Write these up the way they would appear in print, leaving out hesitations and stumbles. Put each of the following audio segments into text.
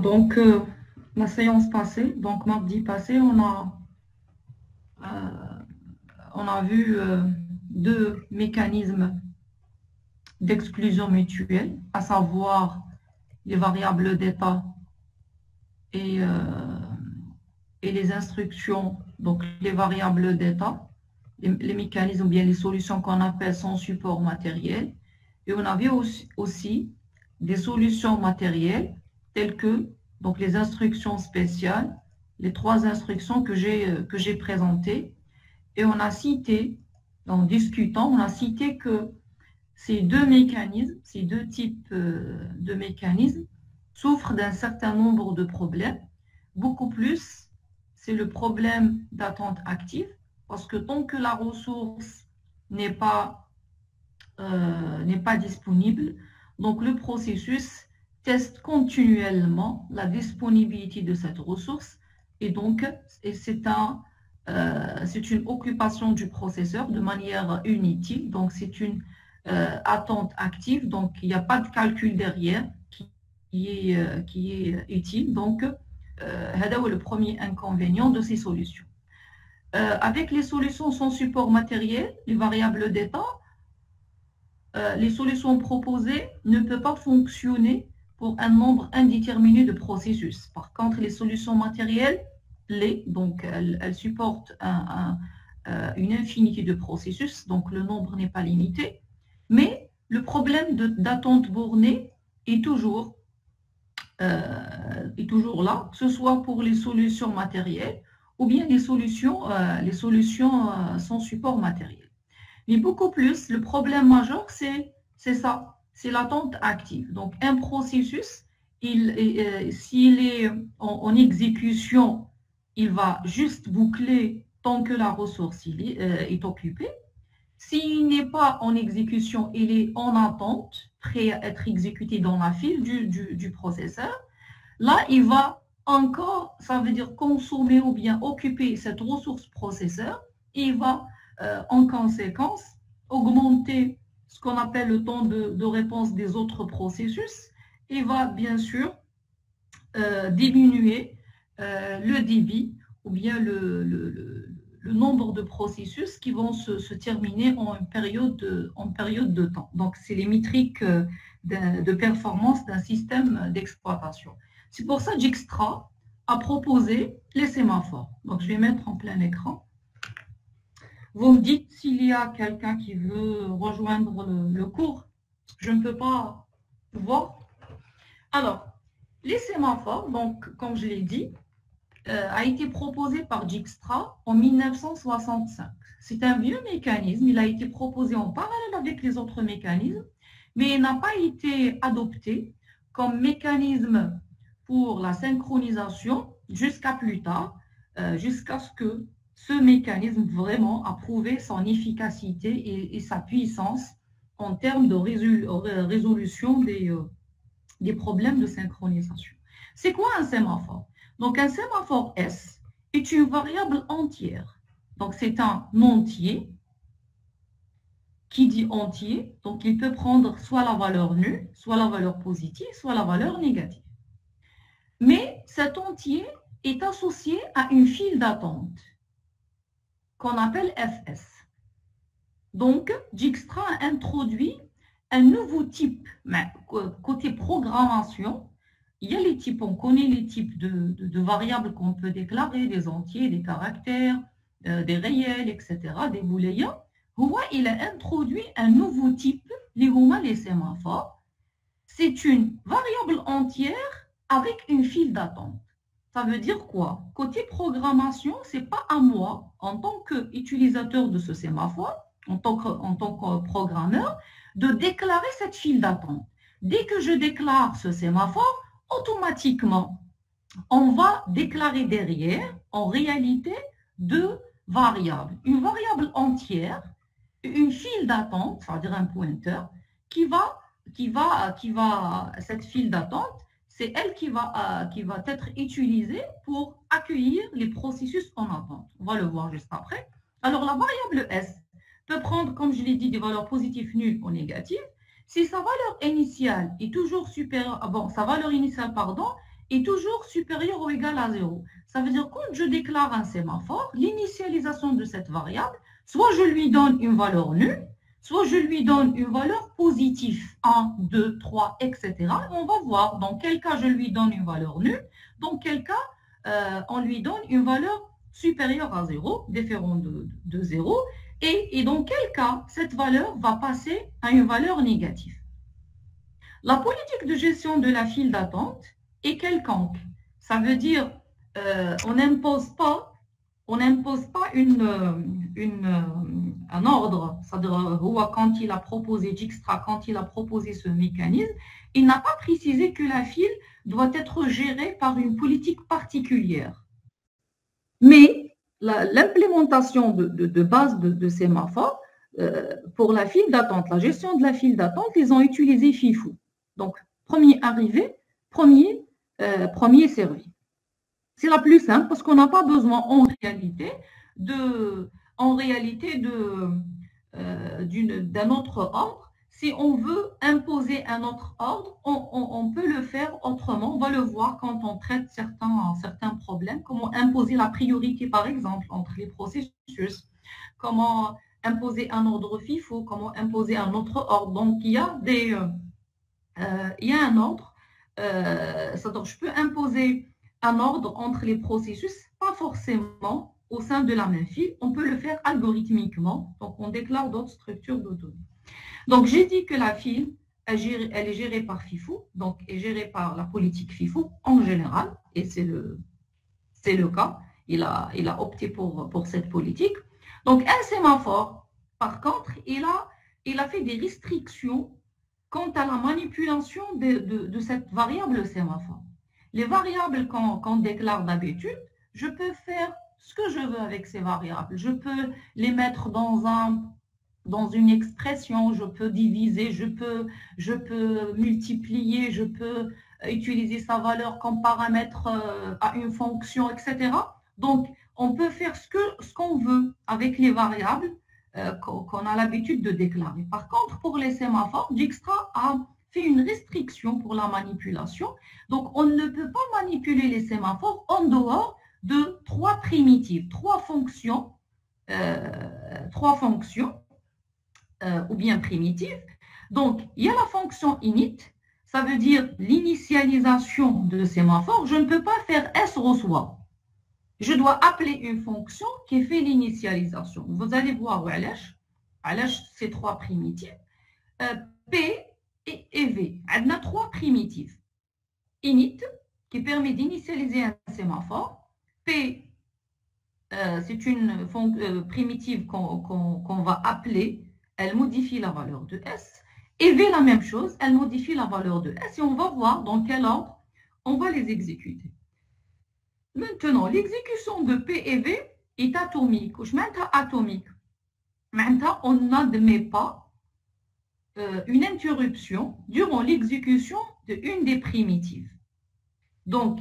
Donc, la séance passée, donc mardi passé, on a vu deux mécanismes d'exclusion mutuelle, à savoir les variables d'état et, et les instructions, donc les variables d'état, les mécanismes ou bien les solutions qu'on appelle sans support matériel. Et on a vu aussi des solutions matérielles telles que donc les instructions spéciales, les trois instructions que j'ai présentées. Et on a cité, en discutant, on a cité que ces deux mécanismes, ces deux types de mécanismes souffrent d'un certain nombre de problèmes. Beaucoup plus, c'est le problème d'attente active, parce que tant que la ressource n'est pas disponible, donc le processus teste continuellement la disponibilité de cette ressource et donc c'est une occupation du processeur de manière inutile, donc c'est une attente active, donc il n'y a pas de calcul derrière qui est utile, donc c'est le premier inconvénient de ces solutions. Avec les solutions sans support matériel, les variables d'état, les solutions proposées ne peuvent pas fonctionner pour un nombre indéterminé de processus. Par contre, les solutions matérielles, donc elles supportent une infinité de processus, donc le nombre n'est pas limité. Mais le problème d'attente bornée est toujours là, que ce soit pour les solutions matérielles ou bien les solutions sans support matériel. Mais beaucoup plus, le problème majeur, c'est ça, c'est l'attente active. Donc, un processus, s'il est en exécution, il va juste boucler tant que la ressource est occupée. S'il n'est pas en exécution, il est en attente, prêt à être exécuté dans la file du processeur. Là, il va encore, ça veut dire consommer ou bien occuper cette ressource processeur. Et il va en conséquence, augmenter ce qu'on appelle le temps de réponse des autres processus et va bien sûr diminuer le débit ou bien le nombre de processus qui vont se terminer en période de temps. Donc, c'est les métriques de performance d'un système d'exploitation. C'est pour ça que Dijkstra a proposé les sémaphores. Donc, je vais mettre en plein écran. Vous me dites s'il y a quelqu'un qui veut rejoindre le cours. Je ne peux pas voir. Alors, les sémaphores, donc, comme je l'ai dit, a été proposé par Dijkstra en 1965. C'est un vieux mécanisme. Il a été proposé en parallèle avec les autres mécanismes, mais il n'a pas été adopté comme mécanisme pour la synchronisation jusqu'à plus tard, jusqu'à ce que ce mécanisme vraiment a prouvé son efficacité et sa puissance en termes de résolution des problèmes de synchronisation. C'est quoi un sémaphore? Donc, un sémaphore S est une variable entière. Donc, c'est un entier qui dit entier. Donc, il peut prendre soit la valeur nulle, soit la valeur positive, soit la valeur négative. Mais cet entier est associé à une file d'attente qu'on appelle FS. Donc, Dijkstra a introduit un nouveau type, mais côté programmation, il y a les types, on connaît les types de variables qu'on peut déclarer, des entiers, des caractères, des réels, etc., des booléens. Il a introduit un nouveau type, les sémaphores. C'est une variable entière avec une file d'attente. Ça veut dire quoi? Côté programmation, ce n'est pas à moi, en tant qu'utilisateur de ce sémaphore, en tant que programmeur, de déclarer cette file d'attente. Dès que je déclare ce sémaphore, automatiquement, on va déclarer derrière, en réalité, deux variables. Une variable entière, une file d'attente, c'est-à-dire un pointeur, cette file d'attente, c'est elle qui va être utilisée pour accueillir les processus en attente. On va le voir juste après. Alors, la variable S peut prendre, comme je l'ai dit, des valeurs positives, nulles ou négatives. Si sa valeur initiale est toujours supérieure, sa valeur initiale, est toujours supérieur ou égal à 0. Ça veut dire que quand je déclare un sémaphore, l'initialisation de cette variable, soit je lui donne une valeur nulle, soit je lui donne une valeur positive, 1, 2, 3, etc. On va voir dans quel cas je lui donne une valeur nulle, dans quel cas on lui donne une valeur supérieure à 0, différent de 0, et dans quel cas cette valeur va passer à une valeur négative. La politique de gestion de la file d'attente est quelconque. Ça veut dire on n'impose pas un ordre. C'est-à-dire quand il a proposé Dijkstra, quand il a proposé ce mécanisme, il n'a pas précisé que la file doit être gérée par une politique particulière. Mais l'implémentation de base de sémaphore, pour la file d'attente, la gestion de la file d'attente, ils ont utilisé FIFO. Donc, premier arrivé, premier servi. C'est la plus simple parce qu'on n'a pas besoin en réalité d'un autre ordre. Si on veut imposer un autre ordre, on peut le faire autrement. On va le voir quand on traite certains problèmes. Comment imposer la priorité, par exemple, entre les processus. Comment imposer un ordre FIFO, comment imposer un autre ordre. Donc, il y a un ordre. Donc, je peux imposer un ordre entre les processus, pas forcément au sein de la même file. On peut le faire algorithmiquement. Donc, on déclare d'autres structures de données. Donc, j'ai dit que la file, elle est gérée par FIFO, donc est gérée par la politique FIFO en général, et c'est le cas. Il a opté pour cette politique. Donc, un sémaphore, par contre, il a fait des restrictions quant à la manipulation de cette variable sémaphore. Les variables qu'on déclare d'habitude, je peux faire ce que je veux avec ces variables. Je peux les mettre dans une expression, je peux diviser, je peux multiplier, je peux utiliser sa valeur comme paramètre à une fonction, etc. Donc, on peut faire ce qu'on veut avec les variables qu'on a l'habitude de déclarer. Par contre, pour les sémaphores, Dijkstra a fait une restriction pour la manipulation. Donc, on ne peut pas manipuler les sémaphores en dehors de trois primitives, trois fonctions ou bien primitives. Donc, il y a la fonction init, ça veut dire l'initialisation de sémaphore. Je ne peux pas faire S reçoit. Je dois appeler une fonction qui fait l'initialisation. Vous allez voir, c'est trois primitives. P et V. On a trois primitives. Init, qui permet d'initialiser un sémaphore. P, c'est une primitive qu'on va appeler. Elle modifie la valeur de S. Et V, la même chose, elle modifie la valeur de S. Et on va voir dans quel ordre on va les exécuter. Maintenant, l'exécution de P et V est atomique. Je mets atomique. Maintenant, on n'admet pas une interruption durant l'exécution d'une des primitives. Donc,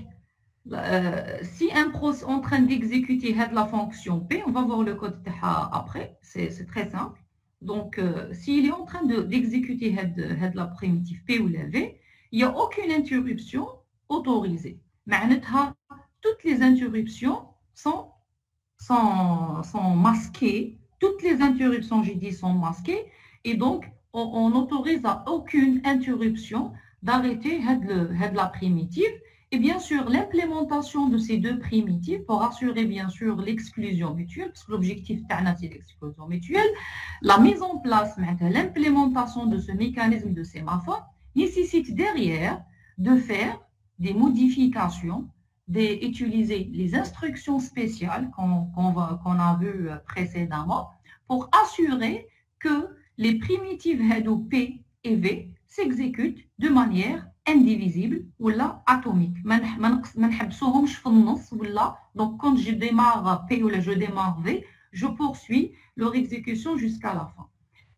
si un processus est en train d'exécuter la fonction P, on va voir le code après, c'est très simple. Donc, s'il est en train d'exécuter la primitive P ou la V, il n'y a aucune interruption autorisée. Toutes les interruptions sont masquées. Toutes les interruptions, j'ai dit, sont masquées. Et donc, on n'autorise à aucune interruption d'arrêter la primitive. Et bien sûr, l'implémentation de ces deux primitives pour assurer bien sûr l'exclusion mutuelle, parce que l'objectif c'est l'exclusion mutuelle, la mise en place, l'implémentation de ce mécanisme de sémaphore nécessite derrière de faire des modifications, d'utiliser les instructions spéciales qu'on a vues précédemment pour assurer que les primitives P et V s'exécutent de manière indivisible ou là atomique. Donc quand je démarre P ou là je démarre V, je poursuis leur exécution jusqu'à la fin.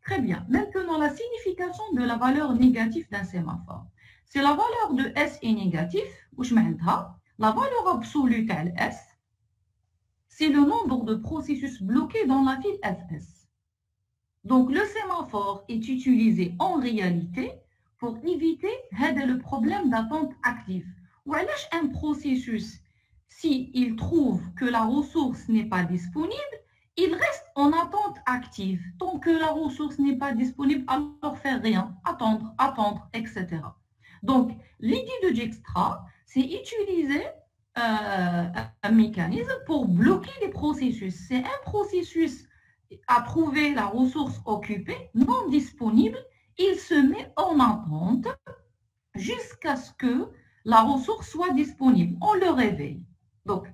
Très bien. Maintenant, la signification de la valeur négative d'un sémaphore. Si la valeur de S est négative, la valeur absolue de S, c'est le nombre de processus bloqués dans la file FS. Donc, le sémaphore est utilisé en réalité pour éviter le problème d'attente active. Ou alors un processus, s'il trouve que la ressource n'est pas disponible, il reste en attente active. Tant que la ressource n'est pas disponible, alors faire rien, attendre, etc. Donc, l'idée de Dijkstra, c'est utiliser un mécanisme pour bloquer les processus. C'est un processus à trouver la ressource occupée, non disponible, il se met en attente jusqu'à ce que la ressource soit disponible. On le réveille. Donc,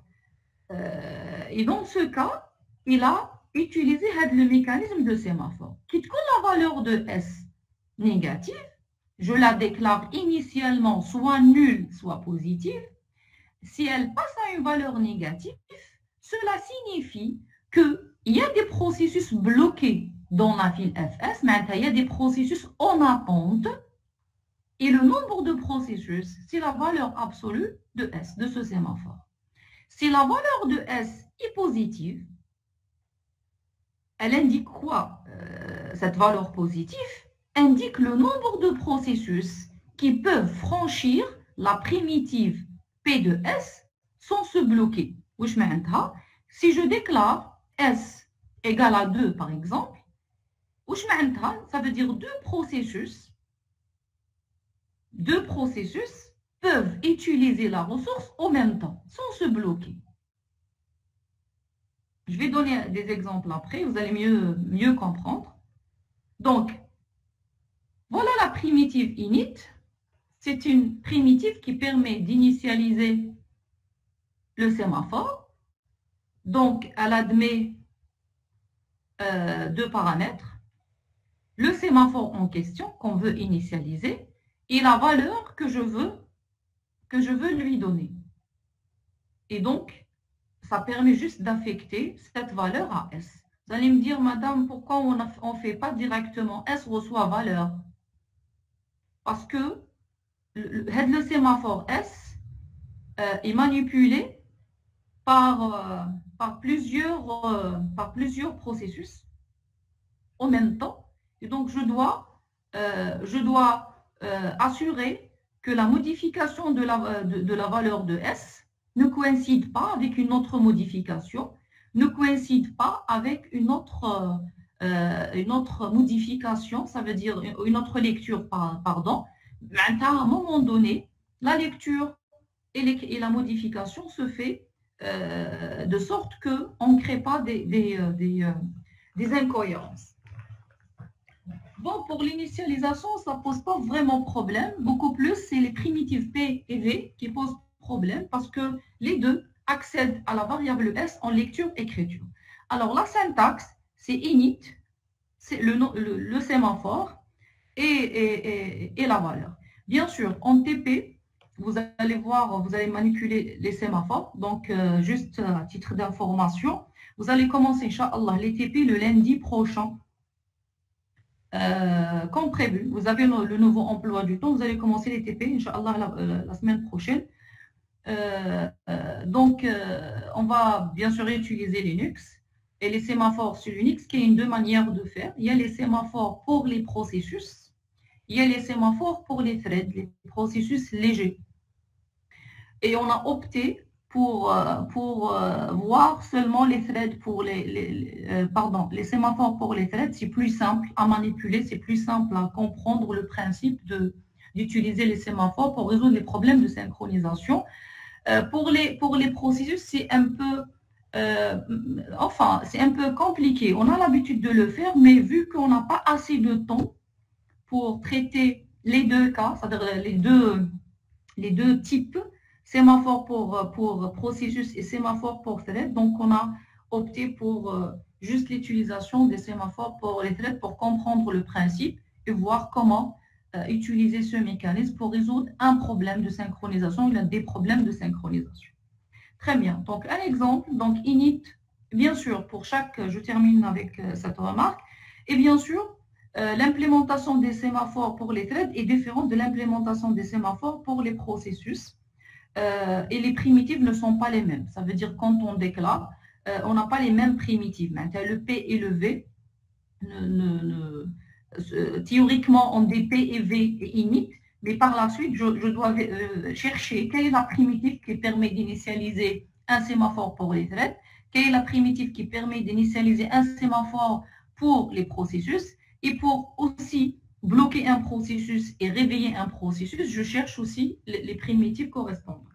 et dans ce cas, il a utilisé le mécanisme de sémaphore. Quitte que la valeur de S négative, je la déclare initialement soit nulle, soit positive. Si elle passe à une valeur négative, cela signifie qu'il y a des processus bloqués dans la file FS, mais il y a des processus en attente. Et le nombre de processus, c'est la valeur absolue de S, de ce sémaphore. Si la valeur de S est positive, elle indique quoi? Cette valeur positive indique le nombre de processus qui peuvent franchir la primitive P de S sans se bloquer. Si je déclare S égale à 2, par exemple, ça veut dire deux processus peuvent utiliser la ressource en même temps, sans se bloquer. Je vais donner des exemples après, vous allez mieux comprendre. Donc, voilà la primitive init. C'est une primitive qui permet d'initialiser le sémaphore. Donc, elle admet deux paramètres. Le sémaphore en question qu'on veut initialiser et la valeur que je veux lui donner. Et donc, ça permet juste d'affecter cette valeur à S. Vous allez me dire, madame, pourquoi on ne fait pas directement S reçoit valeur? Parce que le sémaphore S est manipulé par plusieurs processus en même temps. Et donc, je dois assurer que la modification de la valeur de S ne coïncide pas avec une autre modification, ne coïncide pas avec une autre modification, ça veut dire une autre lecture, pardon. À un moment donné, la lecture et la modification se fait de sorte qu'on ne crée pas des incohérences. Bon, pour l'initialisation, ça ne pose pas vraiment problème. Beaucoup plus, c'est les primitives P et V qui posent problème parce que les deux accèdent à la variable S en lecture-écriture. Alors, la syntaxe, c'est init, c'est le sémaphore et la valeur. Bien sûr, en TP, vous allez voir, vous allez manipuler les sémaphores. Donc, juste à titre d'information, vous allez commencer, Inch'Allah, les TP le lundi prochain. Comme prévu, vous avez le nouveau emploi du temps, vous allez commencer les TP, Inch'Allah, la semaine prochaine. Donc, on va bien sûr utiliser Linux et les sémaphores sur Linux, qui est deux manières de faire. Il y a les sémaphores pour les processus, il y a les sémaphores pour les threads, les processus légers. Et on a opté pour voir seulement les threads pour les sémaphores pour les threads, c'est plus simple à manipuler, c'est plus simple à comprendre le principe d'utiliser les sémaphores pour résoudre les problèmes de synchronisation. Pour les processus, c'est un peu c'est un peu compliqué. On a l'habitude de le faire, mais vu qu'on n'a pas assez de temps pour traiter les deux cas, c'est-à-dire les deux types, sémaphore pour processus et sémaphore pour thread. Donc, on a opté pour juste l'utilisation des sémaphores pour les threads pour comprendre le principe et voir comment utiliser ce mécanisme pour résoudre un problème de synchronisation. Il y a des problèmes de synchronisation. Très bien. Donc, un exemple. Donc, init, bien sûr, pour chaque, je termine avec cette remarque. Et bien sûr, l'implémentation des sémaphores pour les threads est différente de l'implémentation des sémaphores pour les processus. Et les primitives ne sont pas les mêmes. Ça veut dire quand on déclare, on n'a pas les mêmes primitives. Maintenant, le P et le V, théoriquement, on dit P et V et init, Mais par la suite, je dois chercher quelle est la primitive qui permet d'initialiser un sémaphore pour les threads, quelle est la primitive qui permet d'initialiser un sémaphore pour les processus, et pour aussi bloquer un processus et réveiller un processus, je cherche aussi les primitives correspondantes.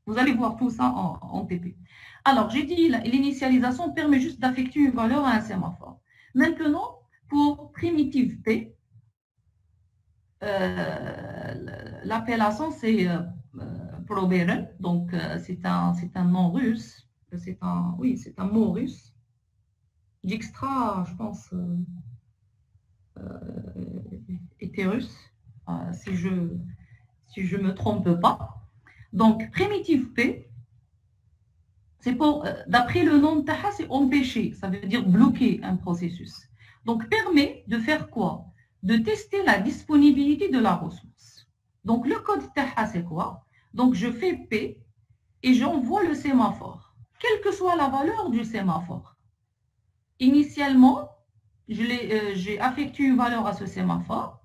Vous allez voir tout ça en TP. Alors, j'ai dit, l'initialisation permet juste d'affecter une valeur à un sémaphore. Maintenant, pour primitive P, l'appellation c'est proberen, donc c'est un nom russe, c'est un mot russe. Dijkstra, je pense, était russe, si je me trompe pas. Donc, primitive P, c'est pour, d'après le nom de Taha, c'est empêcher, ça veut dire bloquer un processus. Donc, permet de faire quoi? De tester la disponibilité de la ressource. Donc, le code Taha, c'est quoi? Donc, je fais P et j'envoie le sémaphore, quelle que soit la valeur du sémaphore. Initialement, j'ai affecté une valeur à ce sémaphore.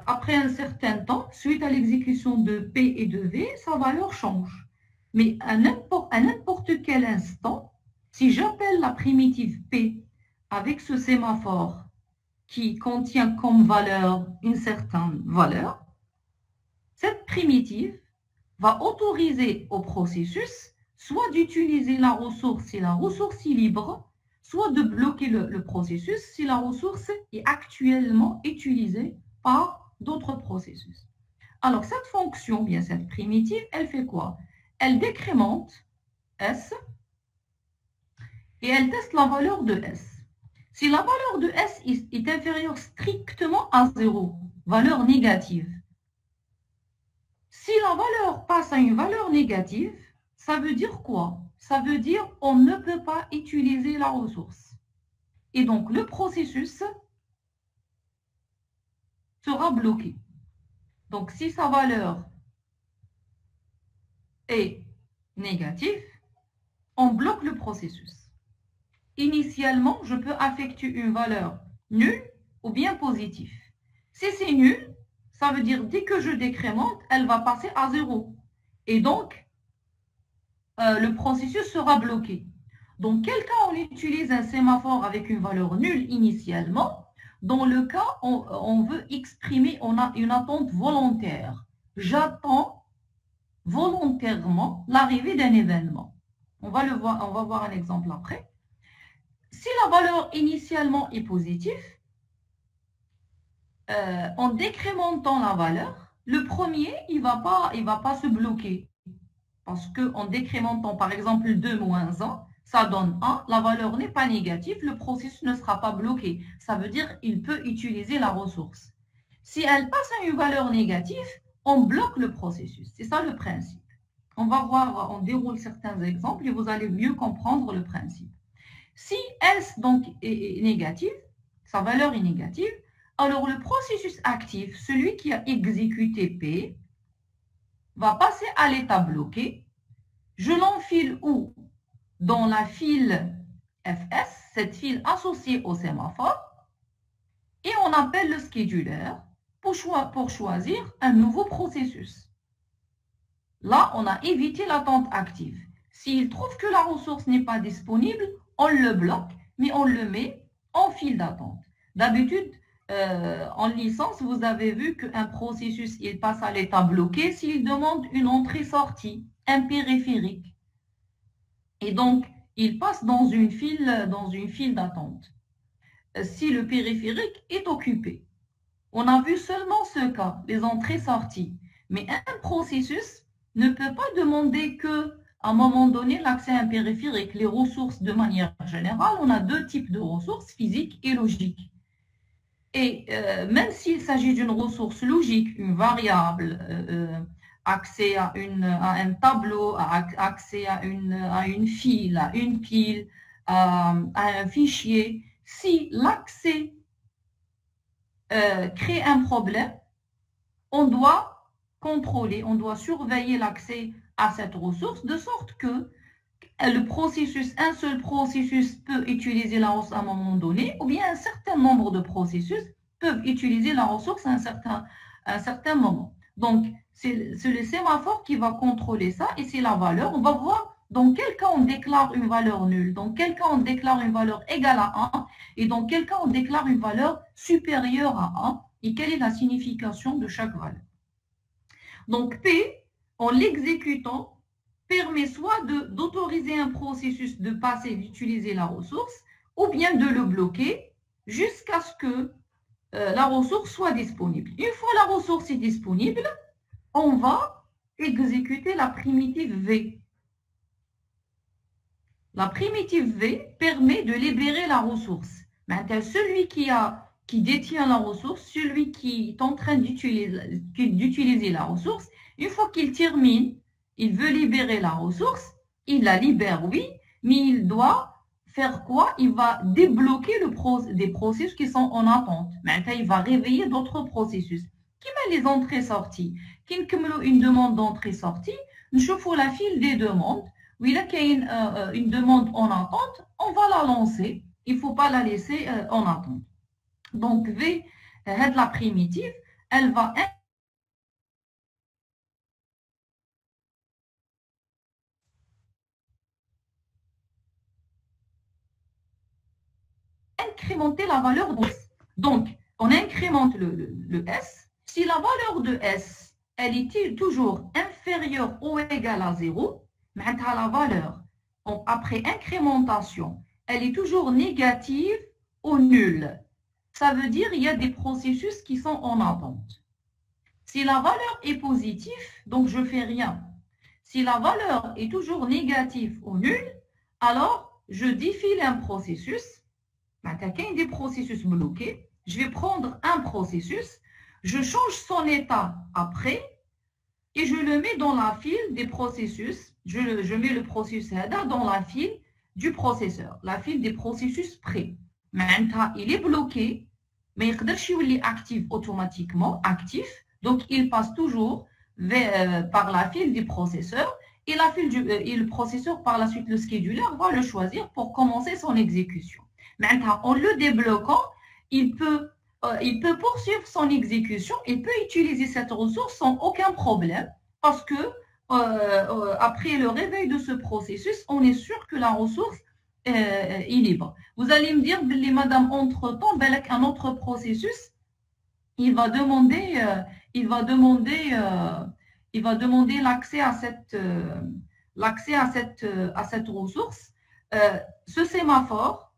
Après un certain temps, suite à l'exécution de P et de V, sa valeur change. Mais à n'importe quel instant, si j'appelle la primitive P avec ce sémaphore qui contient comme valeur une certaine valeur, cette primitive va autoriser au processus soit d'utiliser la ressource si la ressource est libre, soit de bloquer le processus si la ressource est actuellement utilisée par d'autres processus. Alors, cette fonction, bien cette primitive, elle fait quoi? Elle décrémente S et elle teste la valeur de S. Si la valeur de S est inférieure strictement à 0, valeur négative, si la valeur passe à une valeur négative, ça veut dire quoi? Ça veut dire on ne peut pas utiliser la ressource. Et donc, le processus sera bloqué. Donc, si sa valeur est négative, on bloque le processus. Initialement, je peux affecter une valeur nulle ou bien positive. Si c'est nul, ça veut dire dès que je décrémente, elle va passer à 0. Et donc, le processus sera bloqué. Dans quel cas on utilise un sémaphore avec une valeur nulle initialement? Dans le cas où on veut exprimer, on a une attente volontaire. J'attends volontairement l'arrivée d'un événement. On va voir un exemple après. Si la valeur initialement est positive, en décrémentant la valeur, le premier, il va pas se bloquer. Parce qu'en décrémentant, par exemple, 2 moins 1, ça donne 1, la valeur n'est pas négative, le processus ne sera pas bloqué. Ça veut dire qu'il peut utiliser la ressource. Si elle passe à une valeur négative, on bloque le processus. C'est ça le principe. On va voir, on déroule certains exemples et vous allez mieux comprendre le principe. Si S donc est négative, sa valeur est négative, alors le processus actif, celui qui a exécuté P, va passer à l'état bloqué. Je l'enfile où? Dans la file FS, cette file associée au sémaphore, et on appelle le scheduler pour choisir un nouveau processus. Là, on a évité l'attente active. S'il trouve que la ressource n'est pas disponible, on le bloque, mais on le met en file d'attente. D'habitude, en licence, vous avez vu qu'un processus, il passe à l'état bloqué s'il demande une entrée-sortie, un périphérique. Et donc, il passe dans une file d'attente. Si le périphérique est occupé. On a vu seulement ce cas, les entrées-sorties. Mais un processus ne peut pas demander que, à un moment donné, l'accès à un périphérique. Les ressources, de manière générale, on a 2 types de ressources, physiques et logiques. Et même s'il s'agit d'une ressource logique, une variable, accès à un tableau, accès à une file, à une pile, à un fichier, si l'accès crée un problème, on doit contrôler, on doit surveiller l'accès à cette ressource de sorte que un seul processus peut utiliser la ressource à un moment donné, ou bien un certain nombre de processus peuvent utiliser la ressource à un certain moment. Donc, c'est le sémaphore qui va contrôler ça et c'est la valeur. On va voir dans quel cas on déclare une valeur nulle, dans quel cas on déclare une valeur égale à 1 et dans quel cas on déclare une valeur supérieure à 1 et quelle est la signification de chaque valeur. Donc, P, en l'exécutant, permet soit d'autoriser un processus de passer, d'utiliser la ressource, ou bien de le bloquer jusqu'à ce que la ressource soit disponible. Une fois la ressource est disponible, on va exécuter la primitive V. La primitive V permet de libérer la ressource. Maintenant, celui qui détient la ressource, celui qui est en train d'utiliser la ressource, une fois qu'il termine, il veut libérer la ressource, il la libère, oui, mais il doit faire quoi? Il va débloquer des processus qui sont en attente. Maintenant, il va réveiller d'autres processus. Qui met les entrées-sorties? Qui nous une demande d'entrée-sortie? Nous chauffons la file des demandes. Oui, là, qu'il y a une demande en attente, on va la lancer. Il ne faut pas la laisser en attente. Donc, V, la primitive, elle va incrémenter la valeur de S. Donc, on incrémente le S. Si la valeur de S, elle est toujours inférieure ou égale à 0, la valeur, après incrémentation, elle est toujours négative ou nulle. Ça veut dire qu'il y a des processus qui sont en attente. Si la valeur est positive, donc je ne fais rien. Si la valeur est toujours négative ou nulle, alors je défile un processus. Maintenant, il y a des processus bloqués. Je vais prendre un processus, je change son état après et je le mets dans la file des processus. Je mets le processus header dans la file du processeur, la file des processus prêts. Maintenant, il est bloqué, mais il est actif automatiquement, actif. Donc, il passe toujours par la file du processeur et, et le processeur, par la suite, le scheduler va le choisir pour commencer son exécution. Maintenant, en le débloquant, il peut poursuivre son exécution, il peut utiliser cette ressource sans aucun problème parce que après le réveil de ce processus, on est sûr que la ressource est libre. Vous allez me dire, madame, entre-temps, un autre processus, il va demander l'accès à cette ressource. Ce sémaphore,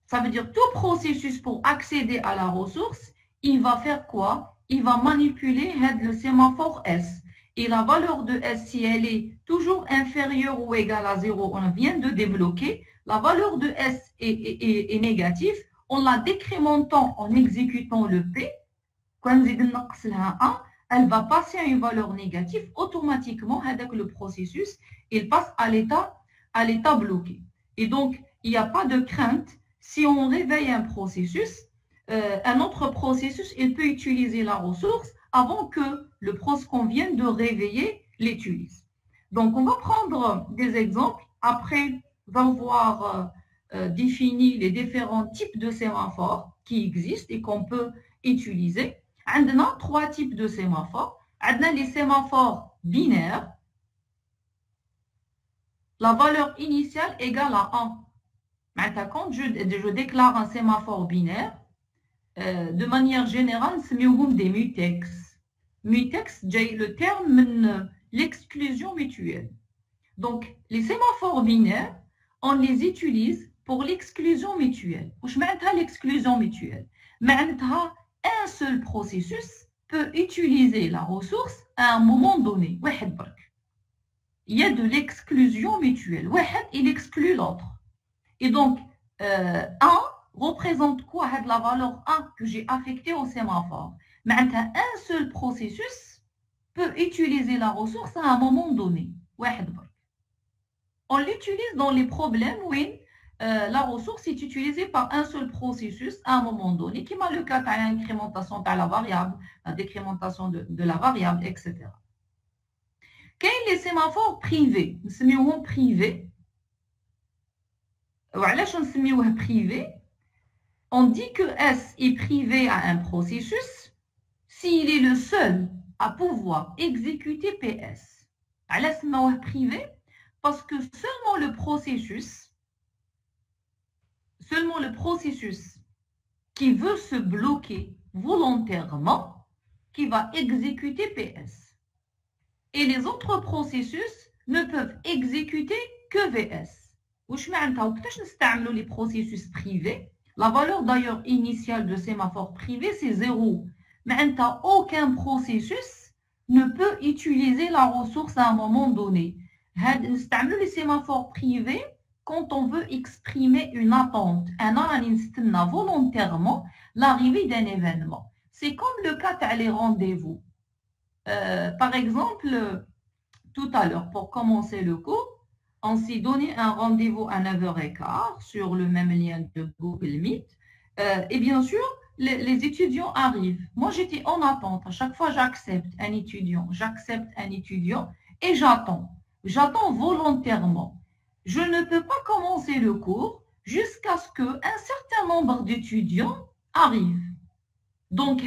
ça veut dire tout processus pour accéder à la ressource, il va faire quoi? Il va manipuler le sémaphore S. Et la valeur de S, si elle est toujours inférieure ou égale à 0, on vient de débloquer. La valeur de S est négative. En la décrémentant, en exécutant le P, quand elle va passer à une valeur négative. Automatiquement, avec le processus, il passe à l'état bloqué. Et donc, il n'y a pas de crainte. Si on réveille un processus, un autre processus, il peut utiliser la ressource avant que le processus qu'on vient de réveiller l'utilise. Donc, on va prendre des exemples après avoir défini les différents types de sémaphores qui existent et qu'on peut utiliser. On a 3 types de sémaphores. On a les sémaphores binaires. La valeur initiale égale à 1. Quand je déclare un sémaphore binaire, de manière générale, c'est des mutex. Mutex, j'ai le terme l'exclusion mutuelle. Donc, les sémaphores binaires, on les utilise pour l'exclusion mutuelle. Je mets l'exclusion mutuelle. Un seul processus peut utiliser la ressource à un moment donné. Il y a de l'exclusion mutuelle. Il exclut l'autre. Et donc, 1 représente quoi? La valeur 1 que j'ai affectée au sémaphore. Un seul processus peut utiliser la ressource à un moment donné. On l'utilise dans les problèmes où la ressource est utilisée par un seul processus à un moment donné, qui m'a le cas de l'incrémentation de la variable, la décrémentation de la variable, etc. Quels sont les sémaphores privés? Nous sommes privés. وعلاش نسميوه privé? On dit que S est privé à un processus s'il est le seul à pouvoir exécuter PS. Alors, c'est privé parce que seulement le processus qui veut se bloquer volontairement, qui va exécuter PS. Et les autres processus ne peuvent exécuter que VS. Les processus privés, la valeur d'ailleurs initiale de sémaphore privé, c'est 0. Mais aucun processus ne peut utiliser la ressource à un moment donné. Les sémaphores privés, quand on veut exprimer une attente, on volontairement l'arrivée d'un événement. C'est comme le cas des rendez-vous. Par exemple, tout à l'heure, pour commencer le cours, on s'est donné un rendez-vous à 9h15 sur le même lien de Google Meet. Et bien sûr, les étudiants arrivent. Moi, j'étais en attente. À chaque fois, j'accepte un étudiant et j'attends. J'attends volontairement. Je ne peux pas commencer le cours jusqu'à ce qu'un certain nombre d'étudiants arrivent. Donc,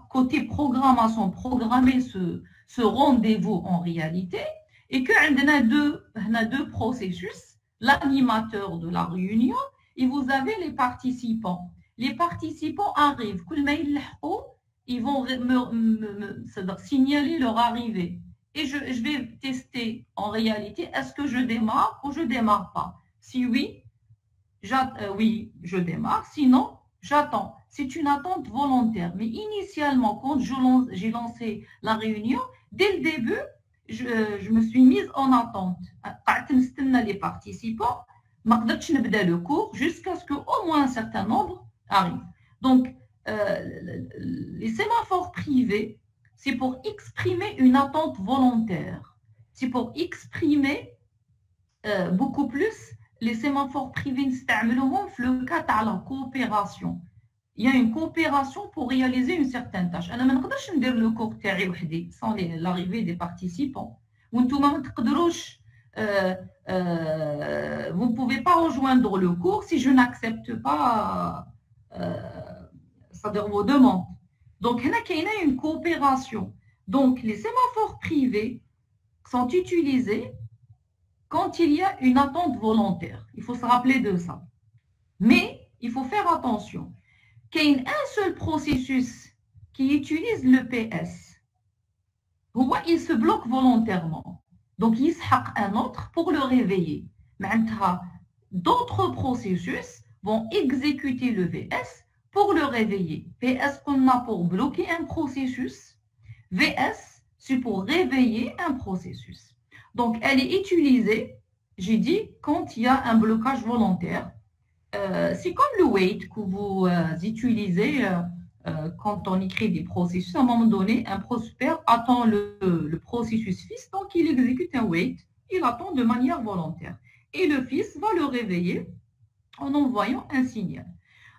côté programmation, programmer ce rendez-vous en réalité, et qu'on a deux processus, l'animateur de la réunion, et vous avez les participants. Les participants arrivent, ils vont me signaler leur arrivée. Et je vais tester en réalité, est-ce que je démarre ou je ne démarre pas? Si oui, oui, je démarre. Sinon, j'attends. C'est une attente volontaire. Mais initialement, quand j'ai lancé la réunion, dès le début, je me suis mise en attente. Les participants, le cours jusqu'à ce qu'au moins un certain nombre arrivent. Donc, les sémaphores privés, c'est pour exprimer une attente volontaire. C'est pour exprimer beaucoup plus les sémaphores privés, le cas de la coopération. Il y a une coopération pour réaliser une certaine tâche. Je ne peux pas faire le cours sans l'arrivée des participants. Vous ne pouvez pas rejoindre le cours si je n'accepte pas vos demandes. Donc, il y a une coopération. Donc, les sémaphores privés sont utilisés quand il y a une attente volontaire. Il faut se rappeler de ça. Mais, il faut faire attention. Qu'il y a un seul processus qui utilise le PS. Il se bloque volontairement. Donc, il se hack un autre pour le réveiller. D'autres processus vont exécuter le VS pour le réveiller. PS qu'on a pour bloquer un processus. VS, c'est pour réveiller un processus. Donc, elle est utilisée, j'ai dit, quand il y a un blocage volontaire. C'est comme le wait que vous utilisez quand on écrit des processus. À un moment donné, un prospère attend le processus fils, donc il exécute un wait, il attend de manière volontaire. Et le fils va le réveiller en envoyant un signal.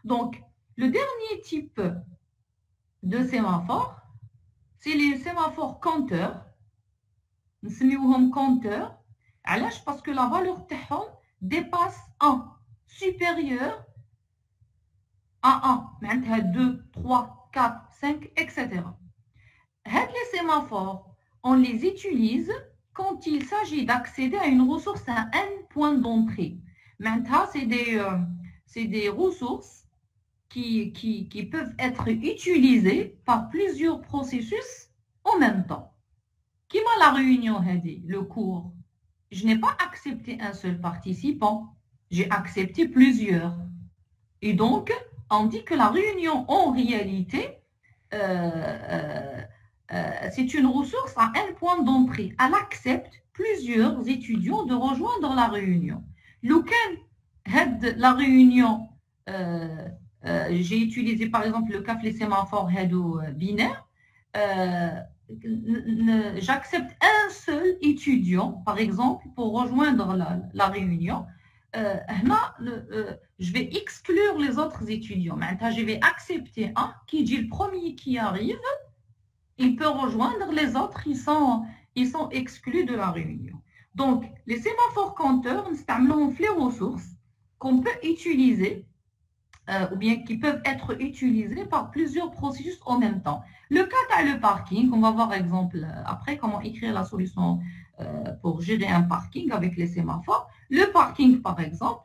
Donc, le dernier type de sémaphore, c'est les sémaphores compteurs. Nous sommes compteurs. Parce que la valeur dépasse 1, supérieur à 1. 2, 3, 4, 5, etc. Les sémaphores, on les utilise quand il s'agit d'accéder à une ressource à un point d'entrée. C'est des ressources qui peuvent être utilisées par plusieurs processus en même temps. Qui m'a la réunion, le cours? Je n'ai pas accepté un seul participant, j'ai accepté plusieurs. Et donc, on dit que la réunion, en réalité, c'est une ressource à un point d'entrée. Elle accepte plusieurs étudiants de rejoindre la réunion. La réunion, j'ai utilisé par exemple le cas les sémaphores binaire. J'accepte un seul étudiant, par exemple, pour rejoindre la réunion. Je vais exclure les autres étudiants. Maintenant, je vais accepter un qui dit le premier qui arrive, il peut rejoindre les autres, ils sont exclus de la réunion. Donc, les sémaphores compteurs, nous utilisons les ressources qu'on peut utiliser ou bien qui peuvent être utilisés par plusieurs processus en même temps. Le cas dans le parking, on va voir exemple après comment écrire la solution pour gérer un parking avec les sémaphores. Le parking, par exemple,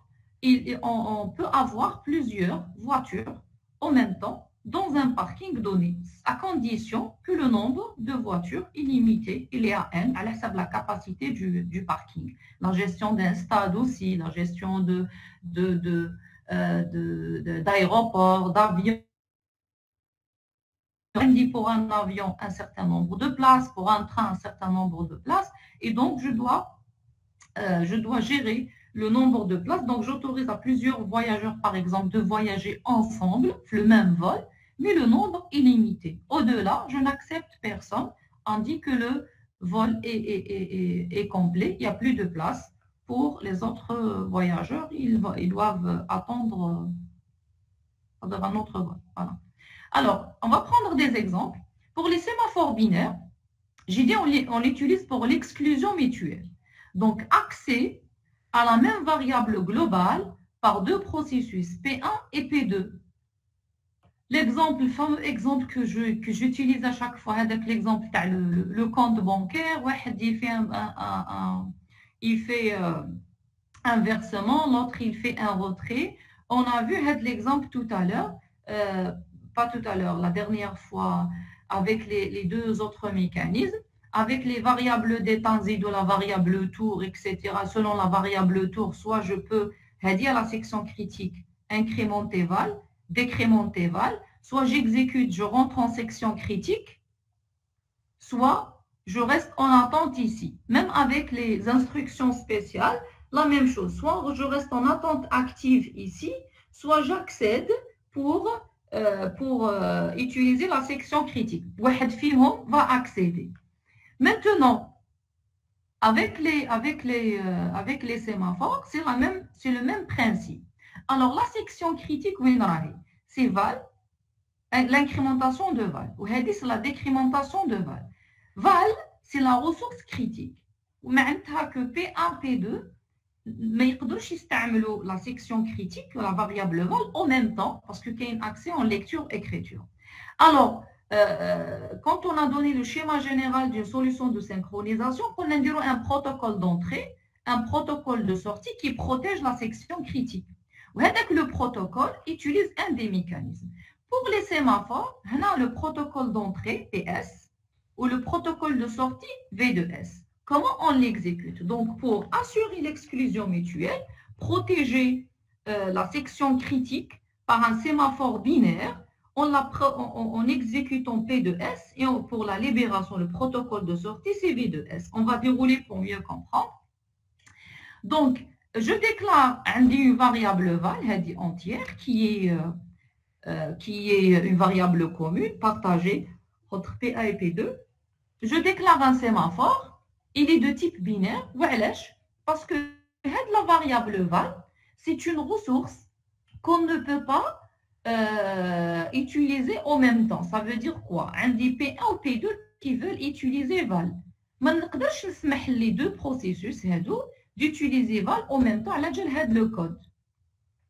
on peut avoir plusieurs voitures en même temps dans un parking donné, à condition que le nombre de voitures est limité, il est à n, à la capacité du parking. La gestion d'un stade aussi, la gestion d'aéroports, d'avions. On dit pour un avion un certain nombre de places, pour un train un certain nombre de places, et donc je dois gérer le nombre de places. Donc j'autorise à plusieurs voyageurs, par exemple, de voyager ensemble, le même vol, mais le nombre est limité. Au-delà, je n'accepte personne. On dit que le vol est complet, il n'y a plus de place pour les autres voyageurs, ils doivent attendre un autre vol. Voilà. Alors, on va prendre des exemples. Pour les sémaphores binaires, j'ai dit on l'utilise pour l'exclusion mutuelle. Donc, accès à la même variable globale par deux processus, P1 et P2. L'exemple, le fameux exemple que j'utilise à chaque fois, c'est l'exemple le compte bancaire, il fait un versement, l'autre il fait un retrait. On a vu l'exemple tout à l'heure, pas tout à l'heure, la dernière fois, avec les deux autres mécanismes, avec les variables d'étendue de la variable tour, etc. Selon la variable tour, soit je peux dire la section critique, incrémenter val, décrémenter val, soit j'exécute, je rentre en section critique, soit je reste en attente ici. Même avec les instructions spéciales, la même chose. Soit je reste en attente active ici, soit j'accède pour utiliser la section critique. Wahed fihom va accéder. Maintenant, avec les sémaphores, c'est le même principe. Alors, la section critique, c'est val, l'incrémentation de val. Ou c'est la décrémentation de val. Val, c'est la ressource critique. Ou que P1, P2, mais ils peuvent utiliser la section critique, la variable val, en même temps, parce qu'il y a un accès en lecture-écriture. Alors, quand on a donné le schéma général d'une solution de synchronisation, on a dit un protocole d'entrée, un protocole de sortie qui protège la section critique. Le protocole utilise un des mécanismes. Pour les sémaphores, on a le protocole d'entrée, PS, ou le protocole de sortie, V2S. Comment on l'exécute? Donc, pour assurer l'exclusion mutuelle, protéger la section critique par un sémaphore binaire, on exécute en P2S et pour la libération, le protocole de sortie, c'est V2S. On va dérouler pour mieux comprendre. Donc, je déclare une variable val, entière, qui est une variable commune, partagée entre P1 et P2. Je déclare un sémaphore, il est de type binaire, parce que la variable val, c'est une ressource qu'on ne peut pas utiliser en même temps. Ça veut dire quoi? Un des P1 ou P2 qui veulent utiliser val. ما نقدرش نسمح les deux processus d'utiliser val en même temps على جال هذا le code.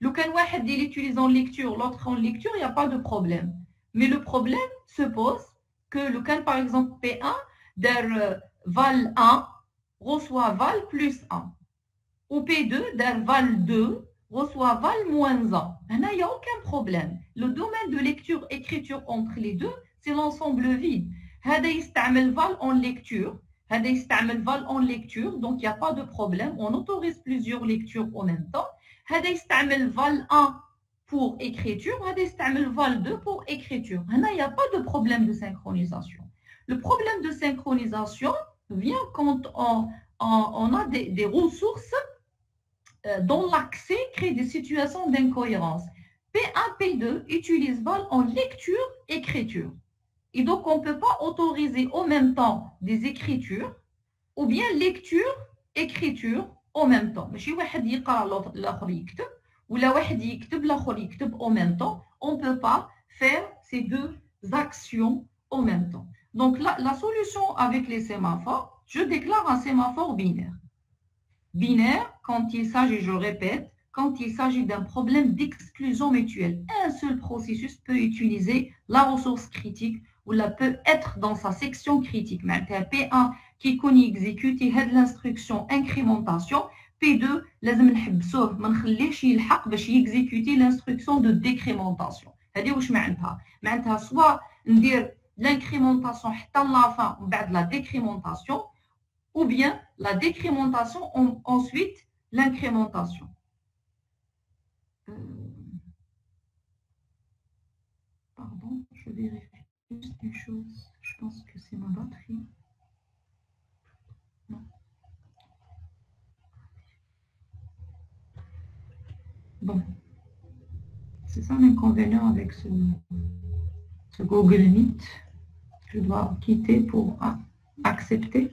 لو كان واحد il utilise en lecture, l'autre en lecture, il n'y a pas de problème. Mais le problème se pose que le cas par exemple P1 der val 1 reçoit val plus 1. Ou P2 der val 2 reçoit val moins 1. Il n'y a aucun problème. Le domaine de lecture-écriture entre les deux, c'est l'ensemble vide. هذا يستعمل val en lecture. هذا يستعمل val en lecture. Donc, il n'y a pas de problème. On autorise plusieurs lectures en même temps. هذا يستعمل val 1 pour écriture. هذا يستعمل val 2 pour écriture. Il n'y a pas de problème de synchronisation. Le problème de synchronisation vient quand on a des ressources dont l'accès crée des situations d'incohérence. P1, P2 utilisent val en lecture-écriture. Et donc, on ne peut pas autoriser en même temps des écritures ou bien lecture-écriture en même temps. ماشي واحد يقرأ الآخر يكتب ولا واحد يكتب الآخر يكتب en même temps. On ne peut pas faire ces deux actions en même temps. Donc, la solution avec les sémaphores, je déclare un sémaphore binaire. Binaire, quand il s'agit, je répète, quand il s'agit d'un problème d'exclusion mutuelle. Un seul processus peut utiliser la ressource critique ou peut être dans sa section critique. P1 qui connaît exécuter l'instruction incrémentation, P2 لازم نحبسوه ما نخليهش يلحق باش يexécuter l'instruction de décrémentation. هذه واش معناتها soit ندير l'incrémentation حتى la fin بعد la décrémentation ou bien la décrémentation ensuite l'incrémentation. Pardon, je vérifie juste une chose. Je pense que c'est ma batterie. Non. Bon. C'est ça l'inconvénient avec ce Google Meet. Je dois quitter pour accepter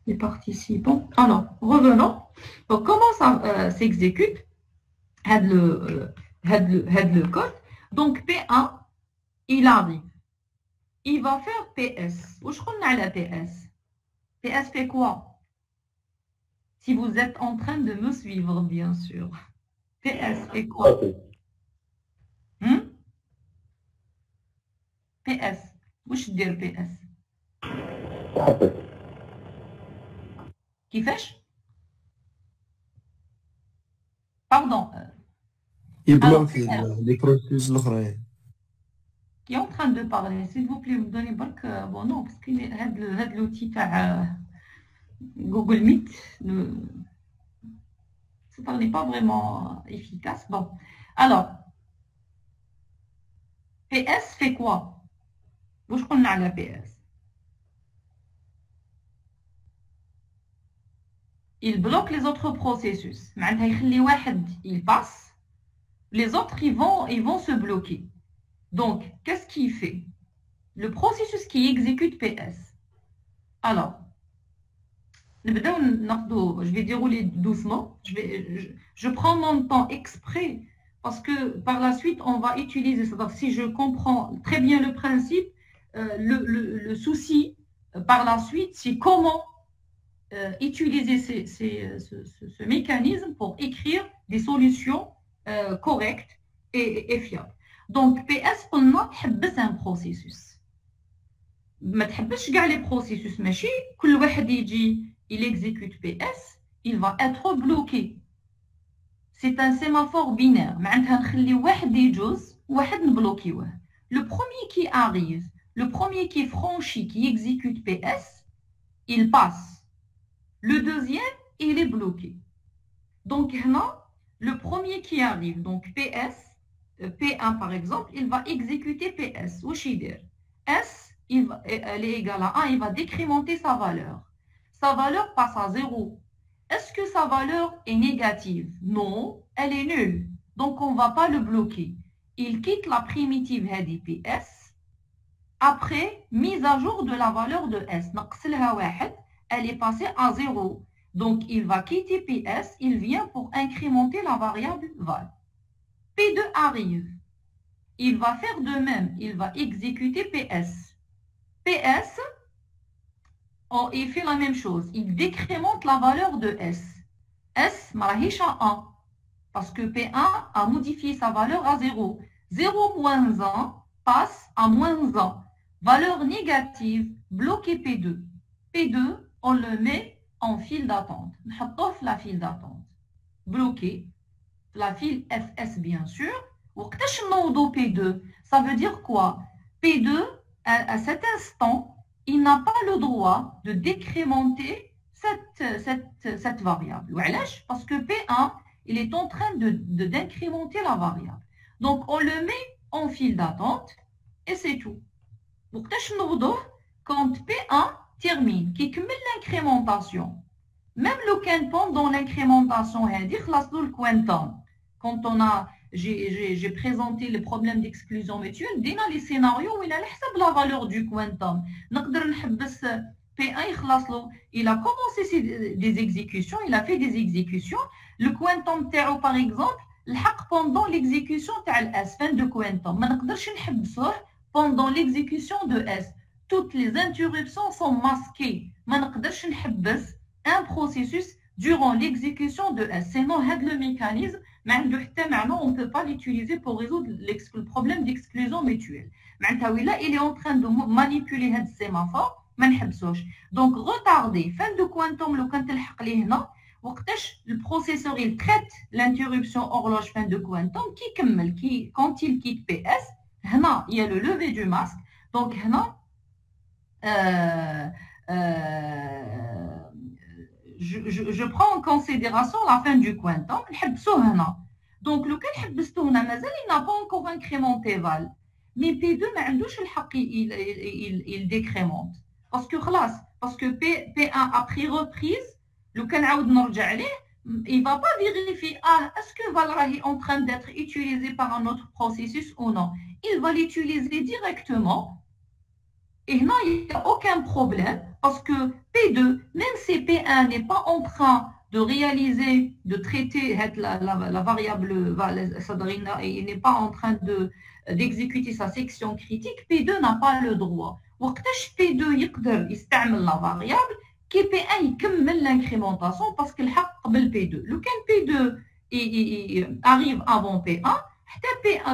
les participants. Alors, revenons. Donc, comment ça s'exécute? Le code. Donc, P1, il arrive. Il va faire PS. Où je connais la PS? PS fait quoi? Si vous êtes en train de me suivre, bien sûr. PS fait quoi? PS. Où je dis PS? كيفاش؟ Pardon. Il bloque les processus الاخرين. Qui est en train de parler, s'il vous plaît, vous donnez برك bon non parce que هاد l'outil تاع Google Meet ça n'est pas vraiment efficace. Bon. Alors PS fait quoi? واش قلنا على PS? Il bloque les autres processus. معناتها يخلي واحد il passe, les autres ils vont se bloquer. Donc, qu'est-ce qu'il fait? Le processus qui exécute PS. Alors, je vais dérouler doucement. Je prends mon temps exprès parce que par la suite, on va utiliser ça. Donc, si je comprends très bien le principe, le souci par la suite, c'est comment utiliser ce mécanisme pour écrire des solutions correctes et fiables. Donc, PS, on a un processus. ما تحبش كاع les processus ماشي كل واحد يجي il exécute PS, il va être bloqué. C'est un sémaphore binaire. معناتها نخلي واحد يجوز واحد نبلوكيوه. Le premier qui arrive, le premier qui franchit, qui exécute PS, il passe. Le deuxième, il est bloqué. Donc, le premier qui arrive, donc PS, P1 par exemple, il va exécuter PS. S, elle est égale à 1, il va décrémenter sa valeur. Sa valeur passe à 0. Est-ce que sa valeur est négative? Non, elle est nulle. Donc, on ne va pas le bloquer. Il quitte la primitive PS. Après, mise à jour de la valeur de S. Elle est passée à 0. Donc, il va quitter PS, il vient pour incrémenter la variable val. P2 arrive. Il va faire de même. Il va exécuter PS. PS, il fait la même chose. Il décrémente la valeur de S. S, marahich à 1. Parce que P1 a modifié sa valeur à 0. 0 moins 1 passe à moins 1. Valeur négative, bloqué P2. P2, on le met en file d'attente. نحطوه في la file d'attente. Bloqué. La file FS bien sûr. وقتاش نوضو P2? Ça veut dire quoi? P2, à cet instant, il n'a pas le droit de décrémenter cette variable. Parce que P1, il est en train d'incrémenter la variable. Donc, on le met en file d'attente et c'est tout. Quand P1 termine, qui cumule l'incrémentation, même le quantum dans l'incrémentation, quand j'ai présenté le problème d'exclusion mutuelle, dans les scénarios où il a la valeur du quantum. P1, il a commencé des exécutions, il a fait des exécutions. Le quantum terreau, par exemple, pendant l'exécution de S, fin de quantum. Pendant l'exécution de S, toutes les interruptions sont masquées. Un processus durant l'exécution de S. Sinon, le mécanisme, on ne peut pas l'utiliser pour résoudre le problème d'exclusion mutuelle. Il est en train de manipuler ce sémaphore. Donc, retarder, fin de quantum, le processeur il traite l'interruption horloge fin de quantum quand il quitte PS, il y a le lever du masque. Donc, je prends en considération la fin du quantum. Donc, le cas il n'a pas encore incrémenté Val. Mais P2, il décrémente. Parce que P1 a pris reprise, le canal il ne va pas vérifier est-ce que Val est en train d'être utilisé par un autre processus ou non. Il va l'utiliser directement. Et non, il n'y a aucun problème parce que P2, même si P1 n'est pas en train de réaliser, de traiter la variable, il n'est pas en train d'exécuter sa section critique, P2 n'a pas le droit. P2 يقدر يستعمل la variable qui P1 يكمل l'incrémentation parce que الحق قبل P2. Le P2 il arrive avant P1,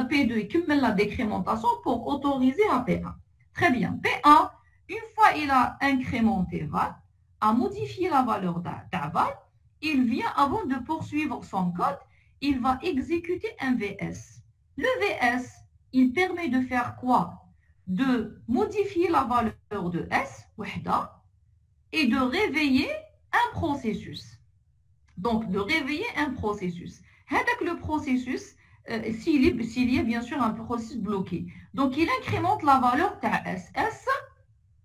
P2 يكمل la décrémentation pour autoriser à P1. Très bien. P1, une fois il a incrémenté Val, a modifié la valeur d'Val, il vient avant de poursuivre son code, il va exécuter un VS. Le VS, il permet de faire quoi? De modifier la valeur de S, et de réveiller un processus. Donc, de réveiller un processus. Avec le processus, s'il y a bien sûr un processus bloqué. Donc, il incrémente la valeur de S. S,